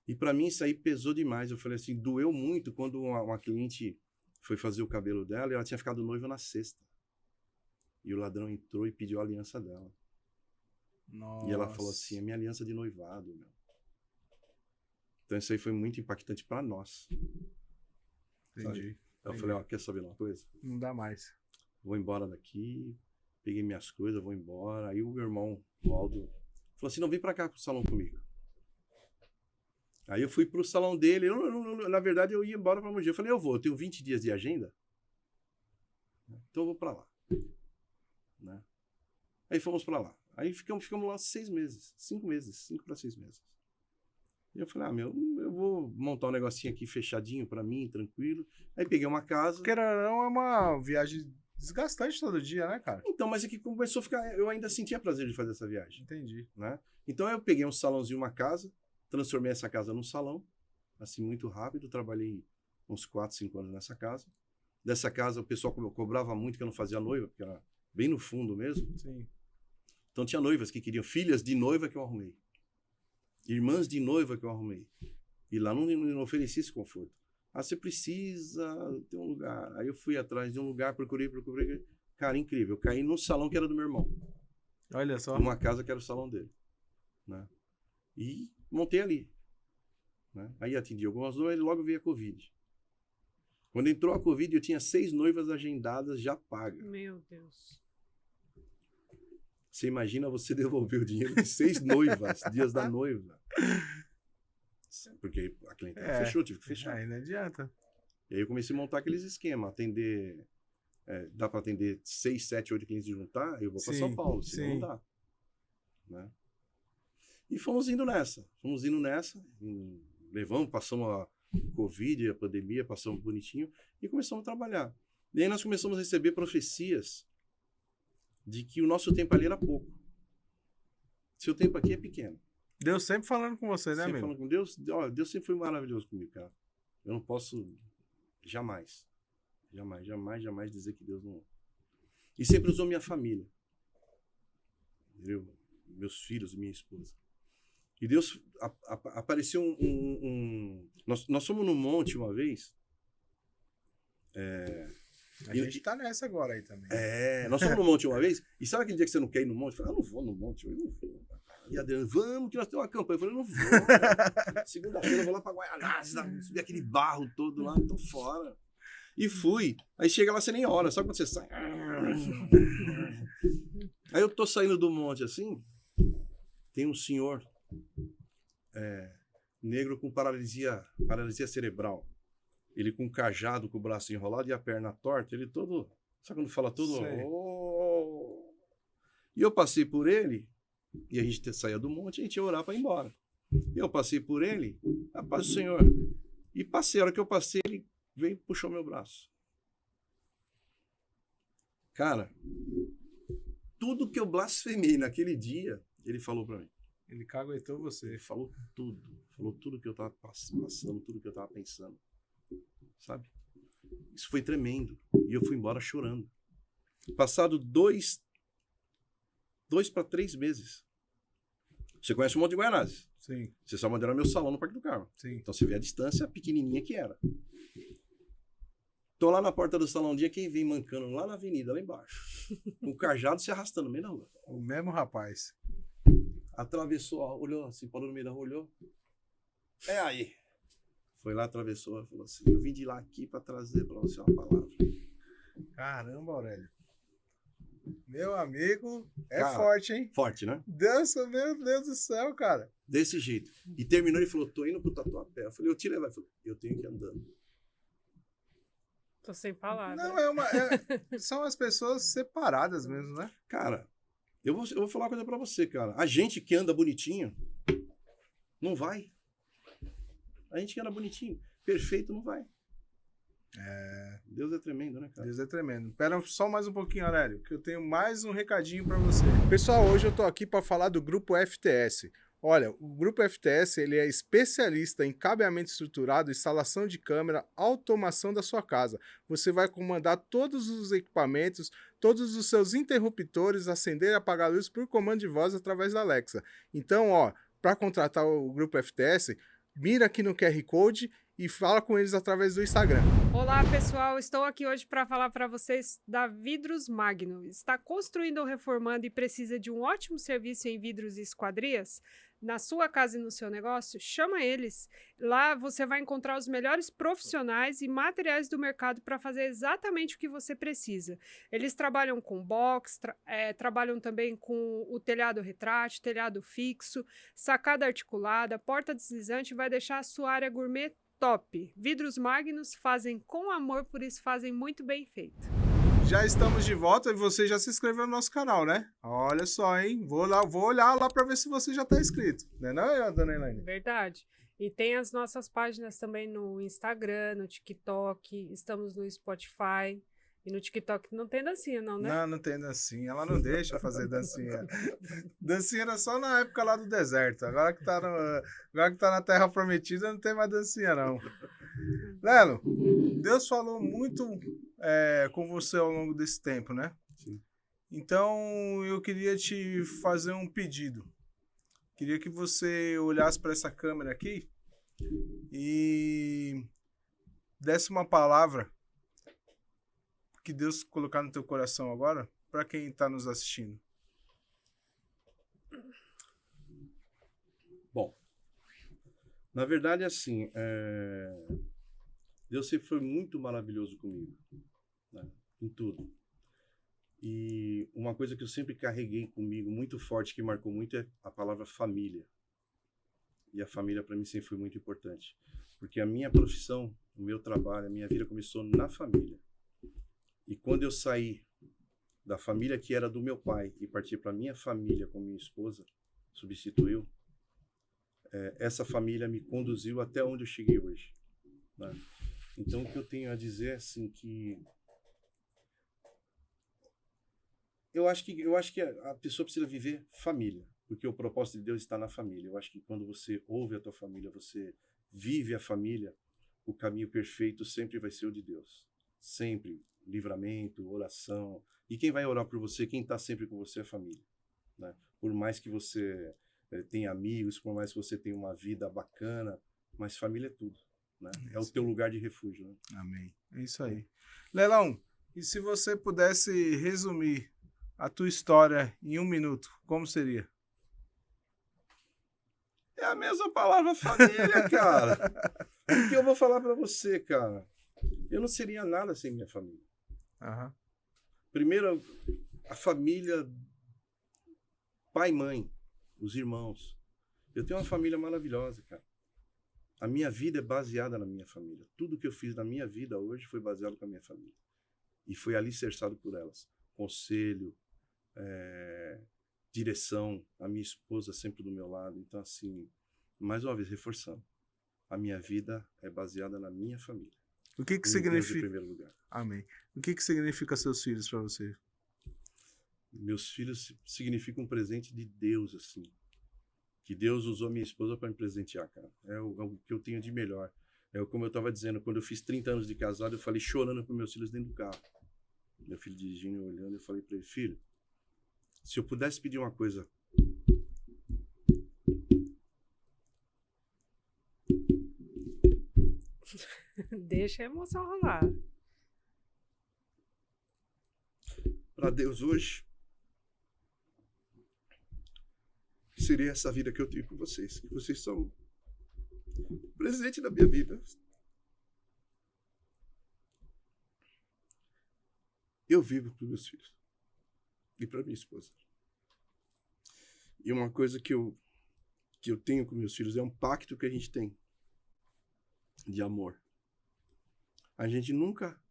E pra mim isso aí pesou demais. Eu falei assim, doeu muito quando uma cliente foi fazer o cabelo dela e ela tinha ficado noiva na sexta. E o ladrão entrou e pediu a aliança dela. Nossa. E ela falou assim, é minha aliança de noivado, meu. Então isso aí foi muito impactante pra nós. Entendi. Eu falei, ó, quer saber uma coisa? Não dá mais. Vou embora daqui, peguei minhas coisas, vou embora. Aí o meu irmão, o Aldo, falou assim, não, vem pra cá pro salão comigo. Aí eu fui pro salão dele, na verdade eu ia embora pra Mogi. Eu falei, eu tenho 20 dias de agenda, então eu vou pra lá. Né? Aí fomos pra lá. Aí ficamos lá 6 meses, 5 meses, 5 para 6 meses. E eu falei, eu vou montar um negocinho aqui fechadinho pra mim, tranquilo. Aí peguei uma casa. Porque não é uma viagem desgastante todo dia, né, cara? Então, mas é que começou a ficar, eu ainda sentia prazer de fazer essa viagem. Entendi. Né? Então eu peguei um salãozinho, uma casa, transformei essa casa num salão, assim, muito rápido. Trabalhei uns 4, 5 anos nessa casa. Dessa casa o pessoal cobrava muito que eu não fazia noiva, porque era bem no fundo mesmo. Sim. Então tinha noivas que queriam, filhas de noiva que eu arrumei. Irmãs de noiva que eu arrumei. E lá não oferecia esse conforto. Você precisa ter um lugar. Aí eu fui atrás de um lugar, procurei. Cara, incrível. Eu caí num salão que era do meu irmão. Olha só. Numa casa que era o salão dele. Né? E montei ali. Né? Aí atendi algumas noivas e logo veio a Covid. Quando entrou a Covid, eu tinha 6 noivas agendadas já pagas. Meu Deus. Você imagina você devolver o dinheiro de 6 noivas, dias da noiva. Porque a clientela fechou, tive que fechar. Aí não adianta. E aí eu comecei a montar aqueles esquemas, atender, dá para atender 6, 7, 8 clientes juntar, eu vou para São Paulo, senão não dá. Né? E fomos indo nessa, passamos a Covid, a pandemia, passamos bonitinho e começamos a trabalhar. E aí nós começamos a receber profecias de que o nosso tempo ali era pouco. Seu tempo aqui é pequeno. Deus sempre falando com você, né, sempre amigo? falando com Deus. Deus sempre foi maravilhoso comigo, cara. Eu não posso jamais dizer que Deus não... E sempre usou minha família. Entendeu? Meus filhos, minha esposa. E Deus apareceu Nós fomos num monte uma vez. A gente tá nessa agora aí também. Nós fomos no monte uma vez, e sabe aquele dia que você não quer ir no monte? Eu falei, eu não vou no monte, eu não vou. E a Adriana, vamos que nós temos uma campanha. Eu falei, eu não vou. Segunda-feira eu vou lá pra Guaianazes, subir aquele barro todo lá, tô fora. E fui. Aí chega lá, você nem ora, sabe quando você sai? Aí eu tô saindo do monte assim, tem um senhor negro com paralisia cerebral. Ele com um cajado, com o braço enrolado e a perna torta, ele todo... Sabe quando fala todo? Oh. E eu passei por ele, e a gente saía do monte, a gente ia orar para ir embora. E eu passei por ele, a paz do Senhor. E passei, a hora que eu passei, ele veio e puxou meu braço. Cara, tudo que eu blasfemei naquele dia, ele falou para mim. Ele caguetou você. Ele falou tudo que eu tava passando, tudo que eu tava pensando. Sabe? Isso foi tremendo. E eu fui embora chorando. Passado 2 para 3 meses. Você conhece o Monte de Guaianazes? Sim. Você sabe onde era meu salão no Parque do Carmo. Sim. Então você vê a distância pequenininha que era. Tô lá na porta do salão, um dia quem vem mancando lá na avenida, lá embaixo. Com o cajado se arrastando no meio da rua. O mesmo rapaz. Atravessou, olhou assim, parou no meio da rua, olhou. É aí. Foi lá, atravessou, falou assim, eu vim de lá aqui para trazer para você uma palavra. Caramba, Aurélio. Meu amigo, Cara, forte, hein? Forte, né? Meu Deus do céu, cara. Desse jeito. E terminou, ele falou, tô indo pro Tatuapé. Eu falei, eu te levo. Ele falou, eu tenho que ir andando. Tô sem palavras. Não, são as pessoas separadas mesmo, né? Cara, eu vou falar uma coisa pra você, cara. A gente que anda bonitinho, não vai. A gente quer bonitinho. Perfeito não vai. Deus é tremendo, né, cara? Deus é tremendo. Espera só mais um pouquinho, Aurélio, que eu tenho mais um recadinho para você. Pessoal, hoje eu tô aqui para falar do Grupo FTS. Olha, o Grupo FTS ele é especialista em cabeamento estruturado, instalação de câmera, automação da sua casa. Você vai comandar todos os equipamentos, todos os seus interruptores, acender e apagar a luz por comando de voz através da Alexa. Então, ó, para contratar o Grupo FTS, mira aqui no QR Code e fala com eles através do Instagram. Olá, pessoal. Estou aqui hoje para falar para vocês da Vidros Magno. Está construindo ou reformando e precisa de um ótimo serviço em vidros e esquadrias? Na sua casa e no seu negócio? Chama eles. Lá você vai encontrar os melhores profissionais e materiais do mercado para fazer exatamente o que você precisa. Eles trabalham com box, trabalham também com o telhado retrátil, telhado fixo, sacada articulada, porta deslizante, vai deixar a sua área gourmet top. Vidros Magnos fazem com amor, por isso fazem muito bem feito. Já estamos de volta e você já se inscreveu no nosso canal, né? Olha só, hein? Vou olhar lá para ver se você já está inscrito. Não é, dona Elaine? Verdade. E tem as nossas páginas também no Instagram, no TikTok, estamos no Spotify. E no TikTok não tem dancinha, não, né? Não tem dancinha. Ela não deixa fazer dancinha. Dancinha era só na época lá do deserto. Agora que tá na Terra Prometida, não tem mais dancinha, não. Lelo, Deus falou muito com você ao longo desse tempo, né? Sim. Então, eu queria te fazer um pedido. Queria que você olhasse para essa câmera aqui e desse uma palavra que Deus colocar no teu coração agora, para quem está nos assistindo. Bom, na verdade, assim, Deus sempre foi muito maravilhoso comigo, né, em tudo. E uma coisa que eu sempre carreguei comigo, muito forte, que marcou muito, é a palavra família. E a família, para mim, sempre foi muito importante. Porque a minha profissão, o meu trabalho, a minha vida começou na família. E quando eu saí da família que era do meu pai e parti para minha família com minha esposa, substituiu, essa família me conduziu até onde eu cheguei hoje, né? Então, o que eu tenho a dizer é assim, que eu acho que a pessoa precisa viver família, porque o propósito de Deus está na família. Eu acho que quando você ouve a tua família, você vive a família, o caminho perfeito sempre vai ser o de Deus. Sempre. Livramento, oração. E quem vai orar por você, quem está sempre com você é a família, né? Por mais que você tenha amigos, por mais que você tenha uma vida bacana, mas família é tudo, né? É o teu lugar de refúgio, né? Amém. É isso aí. Lelão, e se você pudesse resumir a tua história em 1 minuto, como seria? É a mesma palavra família, cara. O que eu vou falar para você, cara? Eu não seria nada sem minha família. Uhum. Primeiro, a família, pai e mãe, os irmãos. Eu tenho uma família maravilhosa, cara. A minha vida é baseada na minha família. Tudo que eu fiz na minha vida hoje foi baseado com a minha família. E foi alicerçado por elas. Conselho, direção, a minha esposa sempre do meu lado. Então, assim, mais uma vez, reforçando. A minha vida é baseada na minha família. O que significa? Deus em primeiro lugar. Amém. O que significa seus filhos para você? Meus filhos significam um presente de Deus, assim. Que Deus usou minha esposa para me presentear, cara. É o que eu tenho de melhor. Como eu estava dizendo, quando eu fiz 30 anos de casado, eu falei chorando com meus filhos dentro do carro. Meu filho dirigindo, olhando, eu falei para ele, filho, se eu pudesse pedir uma coisa... Deixa a emoção rolar. Para Deus hoje, seria essa vida que eu tenho com vocês. Que vocês são presente da minha vida. Eu vivo para meus filhos e para minha esposa. E uma coisa que eu tenho com meus filhos é um pacto que a gente tem de amor. A gente nunca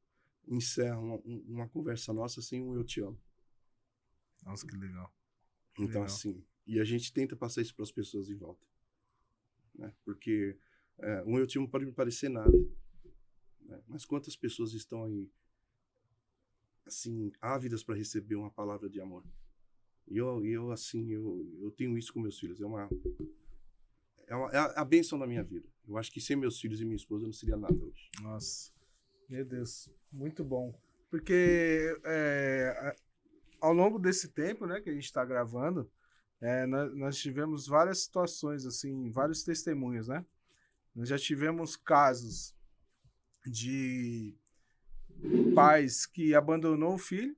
encerra uma conversa nossa sem um eu te amo. Nossa, que legal. Então, assim, e a gente tenta passar isso para as pessoas em volta, né? Porque um eu te amo pode me parecer nada, né? Mas quantas pessoas estão aí, assim, ávidas para receber uma palavra de amor? E eu tenho isso com meus filhos. É a bênção da minha vida. Eu acho que sem meus filhos e minha esposa eu não seria nada hoje. Nossa, meu Deus, muito bom. Porque ao longo desse tempo, né, que a gente está gravando, nós tivemos várias situações, assim, vários testemunhos, né? Nós já tivemos casos de pais que abandonou o filho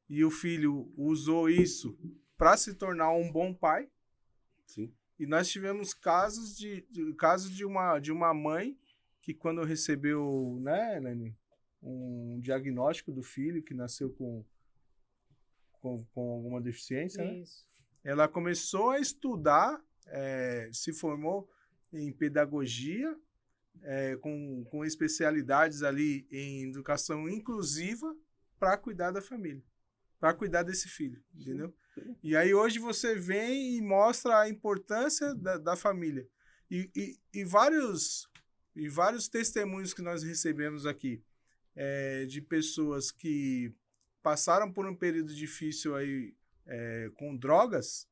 e o filho usou isso para se tornar um bom pai. Sim. E nós tivemos casos de uma mãe que, quando recebeu, né, Elaine, um diagnóstico do filho que nasceu com alguma deficiência, né? Ela começou a estudar, se formou em pedagogia, com especialidades ali em educação inclusiva para cuidar da família, para cuidar desse filho, entendeu? E aí hoje você vem e mostra a importância da família. E vários testemunhos que nós recebemos aqui, de pessoas que passaram por um período difícil aí, com drogas,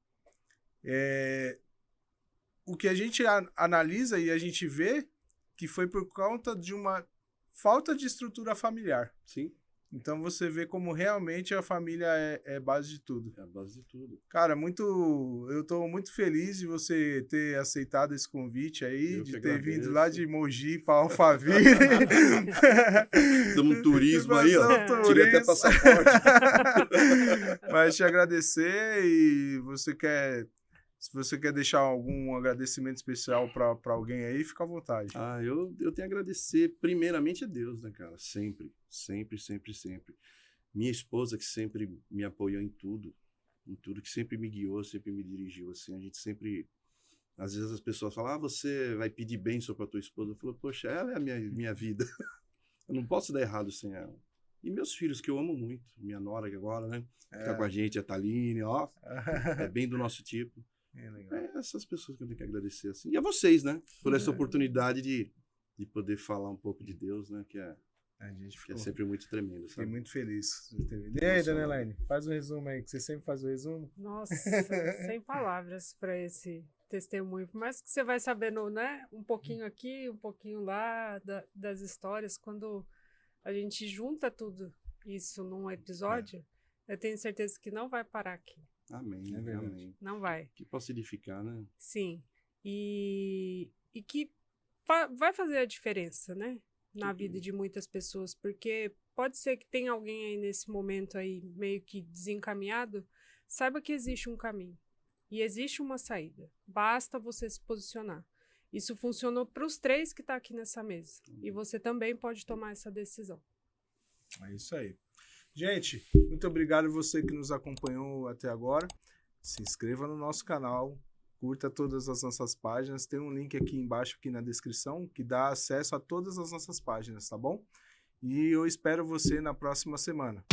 o que a gente analisa e a gente vê que foi por conta de uma falta de estrutura familiar. Sim. Então você vê como realmente a família é base de tudo. É a base de tudo. Cara, eu estou muito feliz de você ter aceitado esse convite aí, de ter vindo lá de Mogi para Alphaville. Estamos no turismo aí, ó. Tirei até passaporte. Mas te agradecer, e se você quer deixar algum agradecimento especial para alguém aí, fica à vontade. Eu tenho a agradecer primeiramente a Deus, né, cara? Sempre. Minha esposa, que sempre me apoiou em tudo, que sempre me guiou, sempre me dirigiu, assim. A gente sempre... Às vezes as pessoas falam, você vai pedir bênção para tua esposa. Eu falo, poxa, ela é a minha vida. Eu não posso dar errado sem ela. E meus filhos, que eu amo muito. Minha nora, que agora, né? Tá com a gente, a Thaline, ó. É bem do nosso tipo. Essas pessoas que eu tenho que agradecer, assim. E a vocês, né? Por essa oportunidade de poder falar um pouco de Deus, né? Que é sempre muito tremendo, sabe? Fiquei muito feliz. E aí, Dona Elaine, faz um resumo aí, que você sempre faz o resumo. Nossa, sem palavras para esse testemunho. Por mais que você vai sabendo, né? Um pouquinho aqui, um pouquinho lá das histórias, quando a gente junta tudo isso num episódio, eu tenho certeza que não vai parar aqui. Amém, amém. Não vai. Que possa edificar, né? Sim. E que vai fazer a diferença, né? Na vida de muitas pessoas, porque pode ser que tenha alguém aí nesse momento aí meio que desencaminhado, saiba que existe um caminho e existe uma saída. Basta você se posicionar. Isso funcionou para os 3 que estão aqui nessa mesa. E você também pode tomar essa decisão. É isso aí. Gente, muito obrigado a você que nos acompanhou até agora. Se inscreva no nosso canal, curta todas as nossas páginas. Tem um link aqui embaixo, aqui na descrição, que dá acesso a todas as nossas páginas, tá bom? E eu espero você na próxima semana.